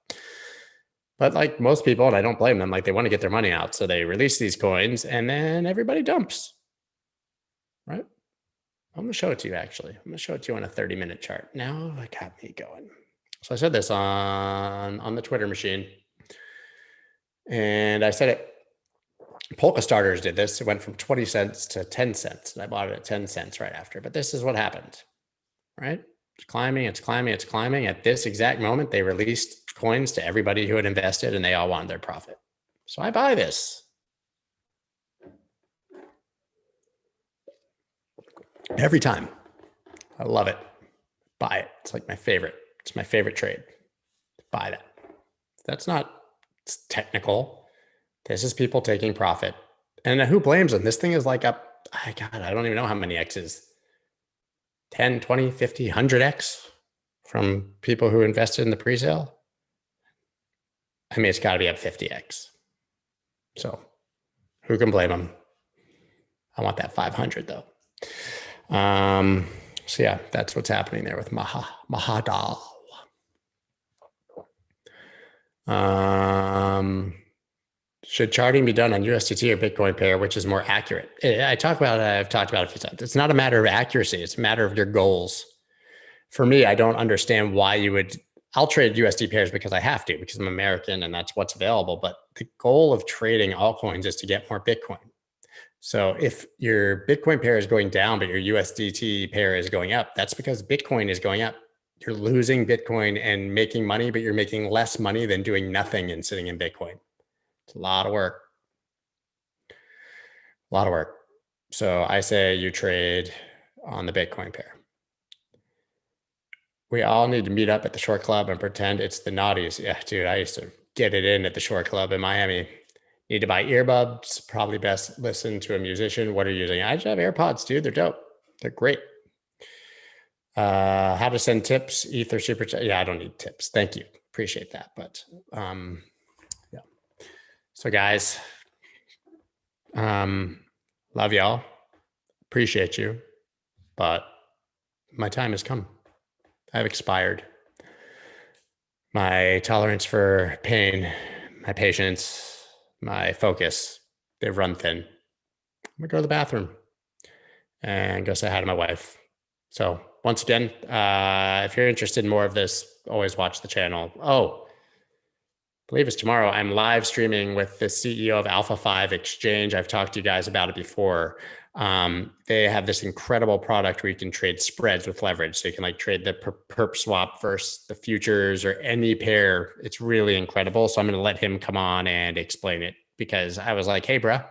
But like most people, and I don't blame them, like they want to get their money out. So they release these coins and then everybody dumps, right? I'm going to show it to you, actually. I'm going to show it to you on a 30-minute chart. Now I got me going. So I said this on the Twitter machine. And I said it, Polka Starters did this. It went from 20 cents to 10 cents. And I bought it at 10 cents right after. But this is what happened, right? It's climbing, it's climbing, it's climbing. At this exact moment, they released coins to everybody who had invested and they all wanted their profit. So I buy this. Every time. I love it. Buy it. It's like my favorite. It's my favorite trade. Buy that. That's not technical. This is people taking profit. And who blames them? This thing is like up, God, I don't even know how many X's. 10, 20, 50, 100X. from people who invested in the pre-sale, I mean, it's got to be up 50x. So who can blame them? I want that 500 though. So yeah, that's what's happening there with Mahadal. Should charting be done on USDT or Bitcoin pair, which is more accurate? I've talked about it a few times. It's not a matter of accuracy. It's a matter of your goals. For me, I don't understand why you would. I'll trade USD pairs because I have to, because I'm American and that's what's available. But the goal of trading altcoins is to get more Bitcoin. So if your Bitcoin pair is going down, but your USDT pair is going up, that's because Bitcoin is going up. You're losing Bitcoin and making money, but you're making less money than doing nothing and sitting in Bitcoin. It's a lot of work. A lot of work. So I say you trade on the Bitcoin pair. We all need to meet up at the short club and pretend it's the naughties. Yeah, dude, I used to get it in at the short club in Miami. Need to buy earbuds. Probably best listen to a musician. What are you using? I just have AirPods, dude. They're dope. They're great. How to send tips, Ether, super chat. Yeah, I don't need tips. Thank you. Appreciate that. But yeah. So guys, love y'all. Appreciate you. But my time has come. I've expired. My tolerance for pain, my patience, my focus, they've run thin. I'm gonna go to the bathroom and go say hi to my wife. So once again, if you're interested in more of this, always watch the channel. Oh, I believe it's tomorrow. I'm live streaming with the CEO of Alpha 5 Exchange. I've talked to you guys about it before. They have this incredible product where you can trade spreads with leverage. So you can like trade the perp swap versus the futures or any pair. It's really incredible. So I'm going to let him come on and explain it, because I was like, hey, bro, can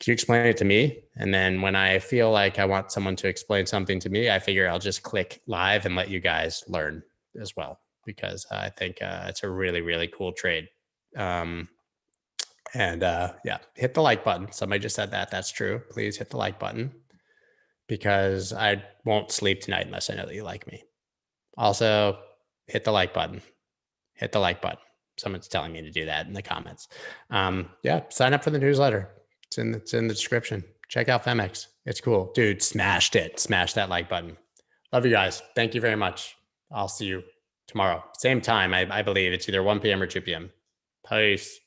you explain it to me? And then when I feel like I want someone to explain something to me, I figure I'll just click live and let you guys learn as well, because I think it's a really, really cool trade. Yeah, hit the like button. Somebody just said that. That's true. Please hit the like button, because I won't sleep tonight unless I know that you like me. Also, hit the like button. Hit the like button. Someone's telling me to do that in the comments. Yeah, sign up for the newsletter. It's in the description. Check out Femex. It's cool. Dude, smashed it. Smash that like button. Love you guys. Thank you very much. I'll see you tomorrow. Same time, I believe. It's either 1 p.m. or 2 p.m. Peace.